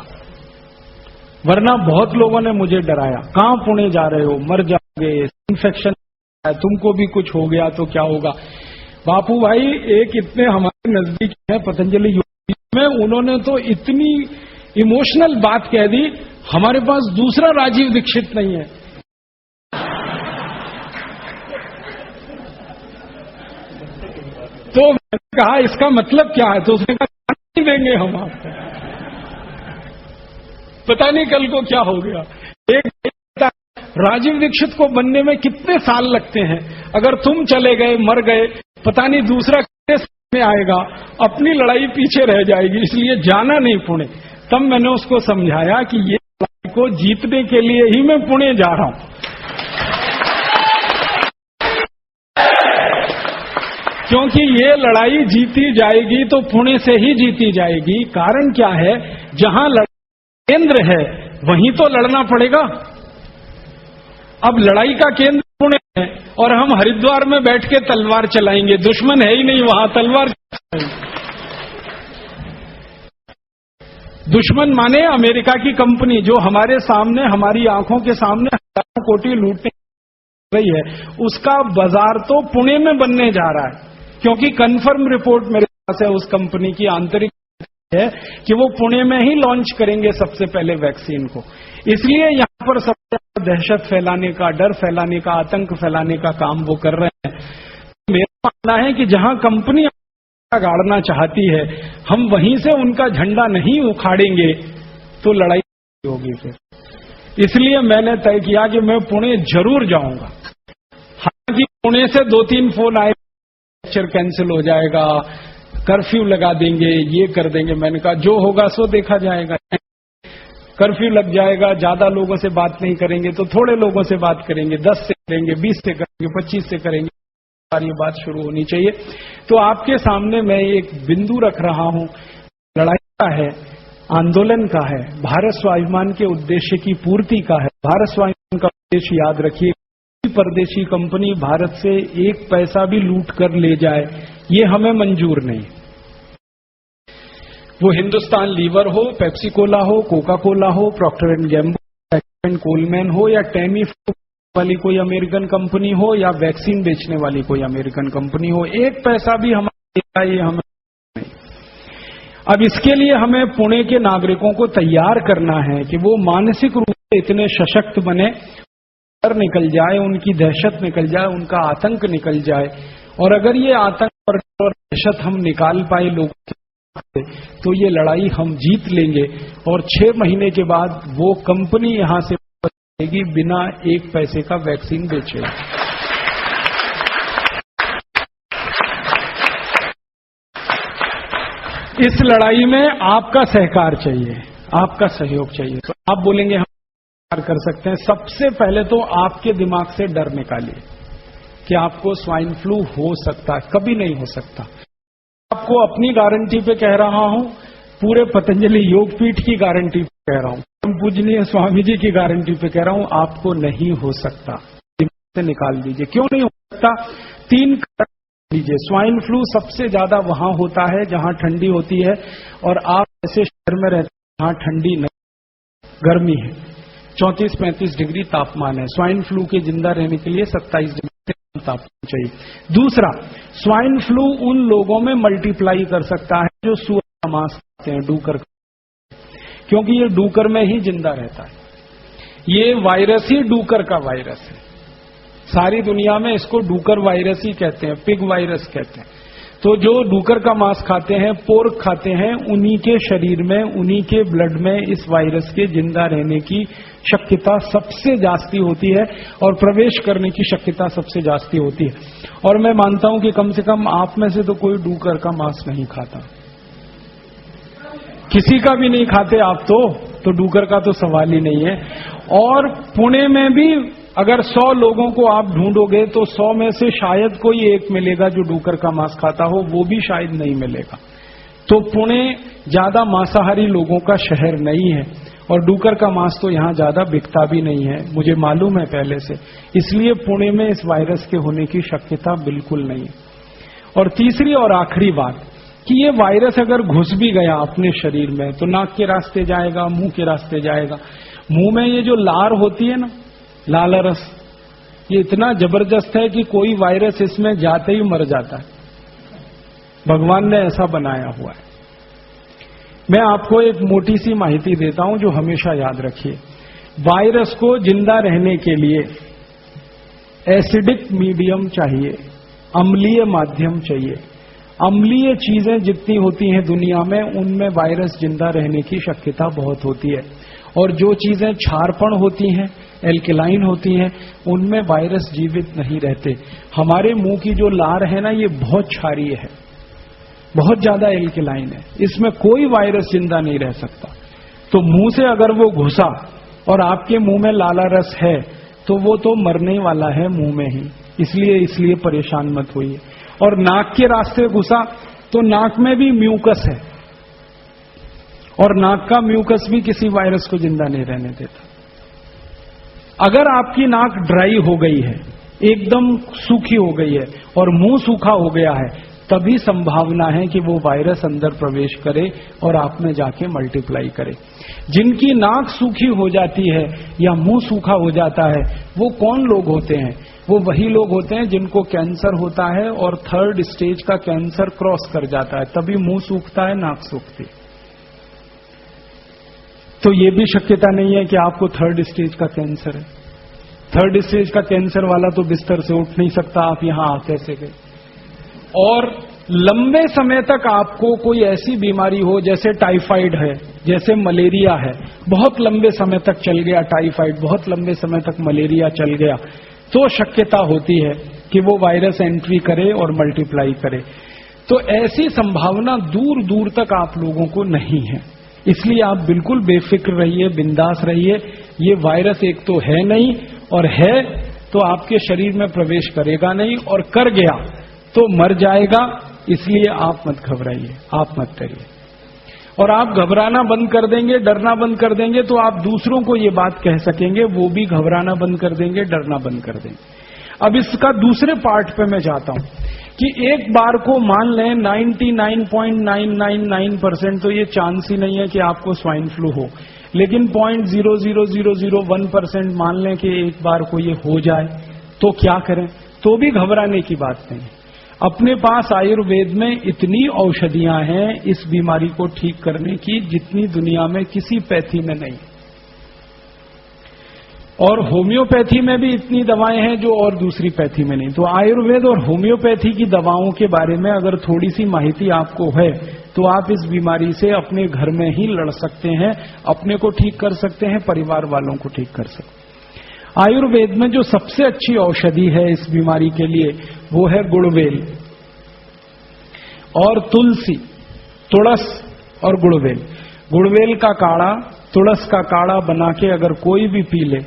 B: वरना बहुत लोगों ने मुझे डराया, कहां पुणे जा रहे हो, मर जाओगे, इन्फेक्शन, तुमको भी कुछ हो गया तो क्या होगा। बापू भाई एक इतने हमारे नजदीक है पतंजलि में, उन्होंने तो इतनी इमोशनल बात कह दी, हमारे पास दूसरा राजीव दीक्षित नहीं है। तो मैंने कहा इसका मतलब क्या है, तो उसने कहा नहीं देंगे हम आपको, पता नहीं कल को क्या हो गया। एक राजीव दीक्षित को बनने में कितने साल लगते हैं, अगर तुम चले गए, मर गए, पता नहीं दूसरा कितने साल में आएगा, अपनी लड़ाई पीछे रह जाएगी, इसलिए जाना नहीं पुणे। तब मैंने उसको समझाया कि ये लड़ाई को जीतने के लिए ही मैं पुणे जा रहा हूं, क्योंकि ये लड़ाई जीती जाएगी तो पुणे से ही जीती जाएगी। कारण क्या है, जहां केंद्र है वहीं तो लड़ना पड़ेगा। अब लड़ाई का केंद्र पुणे है और हम हरिद्वार में बैठ के तलवार चलाएंगे, दुश्मन है ही नहीं वहां, तलवार दुश्मन माने अमेरिका की कंपनी जो हमारे सामने, हमारी आंखों के सामने हजारों कोटि लूटने रही है, उसका बाजार तो पुणे में बनने जा रहा है, क्योंकि कंफर्म रिपोर्ट मेरे पास है उस कंपनी की आंतरिक है कि वो पुणे में ही लॉन्च करेंगे सबसे पहले वैक्सीन को। इसलिए यहां पर सबसे दहशत फैलाने का, डर फैलाने का, आतंक फैलाने का काम वो कर रहे हैं। मेरा मानना है कि जहां कंपनी गाड़ना चाहती है, हम वहीं से उनका झंडा नहीं उखाड़ेंगे तो लड़ाई होगी फिर। इसलिए मैंने तय किया कि मैं पुणे जरूर जाऊंगा। हालांकि पुणे से 2-3 फोन आए, लेक्चर कैंसिल हो जाएगा, कर्फ्यू लगा देंगे, ये कर देंगे। मैंने कहा जो होगा सो देखा जाएगा। कर्फ्यू लग जाएगा, ज्यादा लोगों से बात नहीं करेंगे तो थोड़े लोगों से बात करेंगे, 10 से करेंगे, 20 से करेंगे, 25 से करेंगे, ये बात शुरू होनी चाहिए। तो आपके सामने मैं एक बिंदु रख रहा हूं, लड़ाई का है, आंदोलन का है, भारत स्वाभिमान के उद्देश्य की पूर्ति का है। भारत स्वाभिमान का उद्देश्य याद रखिए, परदेशी कंपनी भारत से 1 पैसा भी लूट कर ले जाए, ये हमें मंजूर नहीं। वो हिंदुस्तान लीवर हो, पेप्सी कोला हो, कोका कोला हो, प्रॉक्टर एंड गैम्बल, कोलमैन हो, या टेमीफ्लू वाली कोई अमेरिकन कंपनी हो, या वैक्सीन बेचने वाली कोई अमेरिकन कंपनी हो, 1 पैसा भी हमारा ये हमें नहीं। अब इसके लिए हमें पुणे के नागरिकों को तैयार करना है कि वो मानसिक रूप से इतने सशक्त बने, डर निकल जाए, उनकी दहशत निकल जाए, उनका आतंक निकल जाए। और अगर ये आतंक और दहशत हम निकाल पाए लोगों से, तो ये लड़ाई हम जीत लेंगे और 6 महीने के बाद वो कंपनी यहां से बचेगी बिना 1 पैसे का वैक्सीन बेचे। इस लड़ाई में आपका सहकार चाहिए, आपका सहयोग चाहिए। तो आप बोलेंगे हम कर सकते हैं। सबसे पहले तो आपके दिमाग से डर निकालिए, कि आपको स्वाइन फ्लू हो सकता है, कभी नहीं हो सकता। आपको अपनी गारंटी पे कह रहा हूं, पूरे पतंजलि योगपीठ की गारंटी पे कह रहा हूं, हम पूजनीय स्वामी जी की गारंटी पे कह रहा हूं, आपको नहीं हो सकता। से निकाल दीजिए, क्यों नहीं हो सकता? 3 कारण दीजिए। स्वाइन फ्लू सबसे ज्यादा वहां होता है जहां ठंडी होती है, और आप ऐसे शहर में रहते हैं जहां ठंडी नहीं, गर्मी है, 34-35 डिग्री तापमान है। स्वाइन फ्लू के जिंदा रहने के लिए 27 डिग्री तापमान चाहिए। दूसरा, स्वाइन फ्लू उन लोगों में मल्टीप्लाई कर सकता है जो सुअर का मांस खाते हैं, डूकर, क्योंकि ये डूकर में ही जिंदा रहता है। ये वायरस ही डूकर का वायरस है। सारी दुनिया में इसको डूकर वायरस ही कहते हैं, पिग वायरस कहते हैं। तो जो डूकर का मांस खाते हैं, पोर्क खाते हैं, उन्हीं के शरीर में, उन्हीं के ब्लड में इस वायरस के जिंदा रहने की शक्यता सबसे जास्ती होती है, और प्रवेश करने की शक्यता सबसे जास्ती होती है। और मैं मानता हूं कि कम से कम आप में से तो कोई डूकर का मांस नहीं खाता, किसी का भी नहीं खाते आप, तो डूकर का तो सवाल ही नहीं है। और पुणे में भी अगर 100 लोगों को आप ढूंढोगे तो 100 में से शायद कोई एक मिलेगा जो डूकर का मांस खाता हो, वो भी शायद नहीं मिलेगा। तो पुणे ज्यादा मांसाहारी लोगों का शहर नहीं है, और डूकर का मांस तो यहां ज्यादा बिकता भी नहीं है, मुझे मालूम है पहले से। इसलिए पुणे में इस वायरस के होने की शक्यता बिल्कुल नहीं है। और तीसरी और आखिरी बात कि ये वायरस अगर घुस भी गया अपने शरीर में तो नाक के रास्ते जाएगा, मुंह के रास्ते जाएगा। मुंह में ये जो लार होती है ना, लालारस, ये इतना जबरदस्त है कि कोई वायरस इसमें जाते ही मर जाता है। भगवान ने ऐसा बनाया हुआ है। मैं आपको एक मोटी सी माहिती देता हूं जो हमेशा याद रखिए। वायरस को जिंदा रहने के लिए एसिडिक मीडियम चाहिए, अम्लीय माध्यम चाहिए। अम्लीय चीजें जितनी होती हैं दुनिया में, उनमें वायरस जिंदा रहने की शक्यता बहुत होती है। और जो चीजें क्षारपण होती हैं, एल्केलाइन होती हैं, उनमें वायरस जीवित नहीं रहते। हमारे मुंह की जो लार है ना, ये बहुत क्षारीय है, बहुत ज्यादा एल्केलाइन है, इसमें कोई वायरस जिंदा नहीं रह सकता। तो मुंह से अगर वो घुसा और आपके मुंह में लाला रस है तो वो तो मरने वाला है मुंह में ही, इसलिए परेशान मत होइए। और नाक के रास्ते घुसा तो नाक में भी म्यूकस है, और नाक का म्यूकस भी किसी वायरस को जिंदा नहीं रहने देता। अगर आपकी नाक ड्राई हो गई है, एकदम सूखी हो गई है, और मुंह सूखा हो गया है, तभी संभावना है कि वो वायरस अंदर प्रवेश करे और आप में जाके मल्टीप्लाई करे। जिनकी नाक सूखी हो जाती है या मुंह सूखा हो जाता है, वो कौन लोग होते हैं? वो वही लोग होते हैं जिनको कैंसर होता है और 3rd स्टेज का कैंसर क्रॉस कर जाता है, तभी मुंह सूखता है, नाक सूखती है। तो ये भी शक्यता नहीं है कि आपको 3rd स्टेज का कैंसर है। 3rd स्टेज का कैंसर वाला तो बिस्तर से उठ नहीं सकता, आप यहां आ कैसे गए? और लंबे समय तक आपको कोई ऐसी बीमारी हो जैसे टाइफाइड है, जैसे मलेरिया है, बहुत लंबे समय तक चल गया टाइफाइड, बहुत लंबे समय तक मलेरिया चल गया, तो शक्यता होती है कि वो वायरस एंट्री करे और मल्टीप्लाई करे। तो ऐसी संभावना दूर दूर तक आप लोगों को नहीं है। इसलिए आप बिल्कुल बेफिक्र रहिए, बिंदास रहिए। ये वायरस एक तो है नहीं, और है तो आपके शरीर में प्रवेश करेगा नहीं, और कर गया तो मर जाएगा। इसलिए आप मत घबराइए, आप मत डरिए। और आप घबराना बंद कर देंगे, डरना बंद कर देंगे, तो आप दूसरों को ये बात कह सकेंगे, वो भी घबराना बंद कर देंगे, डरना बंद कर देंगे। अब इसका दूसरे पार्ट पे मैं जाता हूं कि एक बार को मान लें 99.999% तो ये चांस ही नहीं है कि आपको स्वाइन फ्लू हो, लेकिन 0.00001% मान लें कि एक बार को ये हो जाए, तो क्या करें? तो भी घबराने की बात नहीं है। अपने पास आयुर्वेद में इतनी औषधियां हैं इस बीमारी को ठीक करने की, जितनी दुनिया में किसी पैथी में नहीं। और होम्योपैथी में भी इतनी दवाएं हैं जो और दूसरी पैथी में नहीं। तो आयुर्वेद और होम्योपैथी की दवाओं के बारे में अगर थोड़ी सी माहिती आपको है तो आप इस बीमारी से अपने घर में ही लड़ सकते हैं, अपने को ठीक कर सकते हैं, परिवार वालों को ठीक कर सकते हैं। आयुर्वेद में जो सबसे अच्छी औषधि है इस बीमारी के लिए वो है गुड़वेल और तुलसी, तुलस और गुड़वेल। गुड़वेल का काढ़ा, तुलस का काढ़ा बना के अगर कोई भी पी ले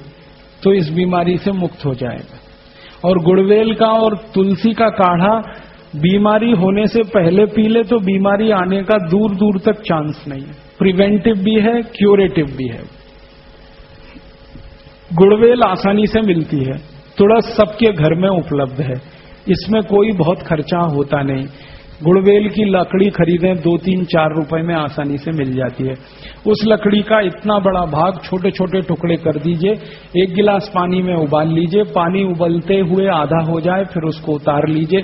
B: तो इस बीमारी से मुक्त हो जाएगा। और गुड़वेल का और तुलसी का काढ़ा बीमारी होने से पहले पी ले तो बीमारी आने का दूर दूर तक चांस नहीं है। प्रिवेंटिव भी है, क्यूरेटिव भी है। गुड़वेल आसानी से मिलती है, तुलसी सबके घर में उपलब्ध है, इसमें कोई बहुत खर्चा होता नहीं। गुड़वेल की लकड़ी खरीदें 2-3-4 रुपए में आसानी से मिल जाती है। उस लकड़ी का इतना बड़ा भाग छोटे छोटे टुकड़े कर दीजिए, 1 गिलास पानी में उबाल लीजिए, पानी उबलते हुए आधा हो जाए फिर उसको उतार लीजिए,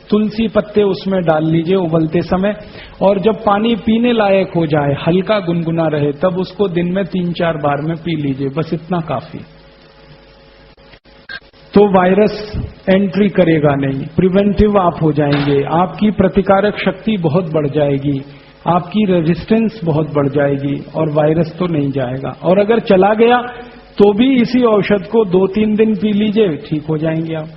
B: तुलसी पत्ते उसमें डाल लीजिए उबलते समय, और जब पानी पीने लायक हो जाए, हल्का गुनगुना रहे, तब उसको दिन में 3-4 बार में पी लीजिए, बस इतना काफी। तो वायरस एंट्री करेगा नहीं, प्रिवेंटिव आप हो जाएंगे, आपकी प्रतिकारक शक्ति बहुत बढ़ जाएगी, आपकी रेजिस्टेंस बहुत बढ़ जाएगी और वायरस तो नहीं जाएगा। और अगर चला गया तो भी इसी औषध को 2-3 दिन पी लीजिए, ठीक हो जाएंगे आप।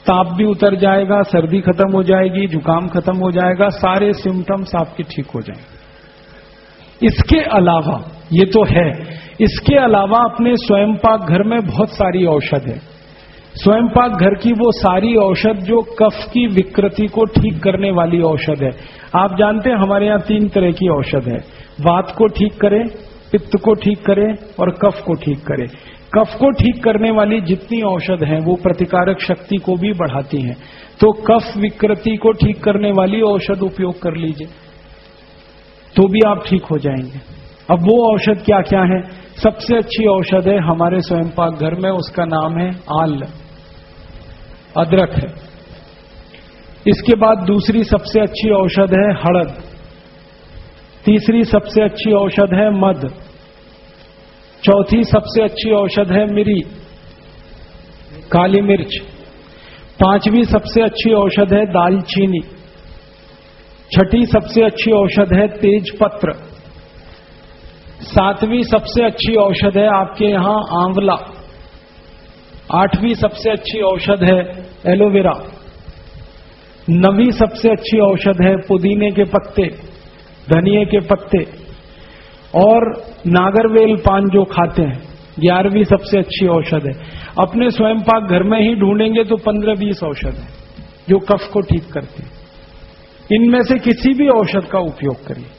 B: ताप भी उतर जाएगा, सर्दी खत्म हो जाएगी, जुकाम खत्म हो जाएगा, सारे सिम्टम्स आपके ठीक हो जाएंगे। इसके अलावा, ये तो है, इसके अलावा अपने स्वयं पाक घर में बहुत सारी औषध है। स्वयं पाक घर की वो सारी औषध जो कफ की विकृति को ठीक करने वाली औषध है। आप जानते हैं हमारे यहाँ 3 तरह की औषध है, वात को ठीक करे, पित्त को ठीक करे और कफ को ठीक करे। कफ को ठीक करने वाली जितनी औषध हैं वो प्रतिकारक शक्ति को भी बढ़ाती हैं, तो कफ विकृति को ठीक करने वाली औषध उपयोग कर लीजिए तो भी आप ठीक हो जाएंगे। अब वो औषध क्या क्या है? सबसे अच्छी औषध है हमारे स्वयं पाक घर में, उसका नाम है आल, अदरक है। इसके बाद दूसरी सबसे अच्छी औषध है हड़द, तीसरी सबसे अच्छी औषध है मध, चौथी सबसे अच्छी औषध है मिरी, काली मिर्च, पांचवी सबसे अच्छी औषध है दालचीनी, छठी सबसे अच्छी औषध है तेज पत्र, सातवीं सबसे अच्छी औषध है आपके यहां आंवला, आठवीं सबसे अच्छी औषध है एलोवेरा, नवीं सबसे अच्छी औषध है पुदीने के पत्ते, धनिए के पत्ते, और नागरवेल पान जो खाते हैं 11वीं सबसे अच्छी औषध है। अपने स्वयं पाक घर में ही ढूंढेंगे तो 15-20 औषध है जो कफ को ठीक करती है। इनमें से किसी भी औषध का उपयोग करिए।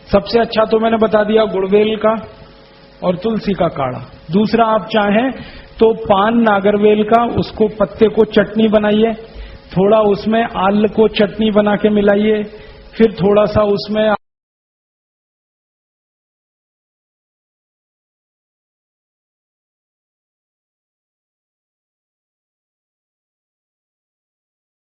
B: सबसे अच्छा तो मैंने बता दिया गुड़वेल का और तुलसी का काढ़ा। दूसरा आप चाहें तो पान नागरवेल का, उसको पत्ते को चटनी बनाइए, थोड़ा उसमें आल को चटनी बना के मिलाइए, फिर थोड़ा सा उसमें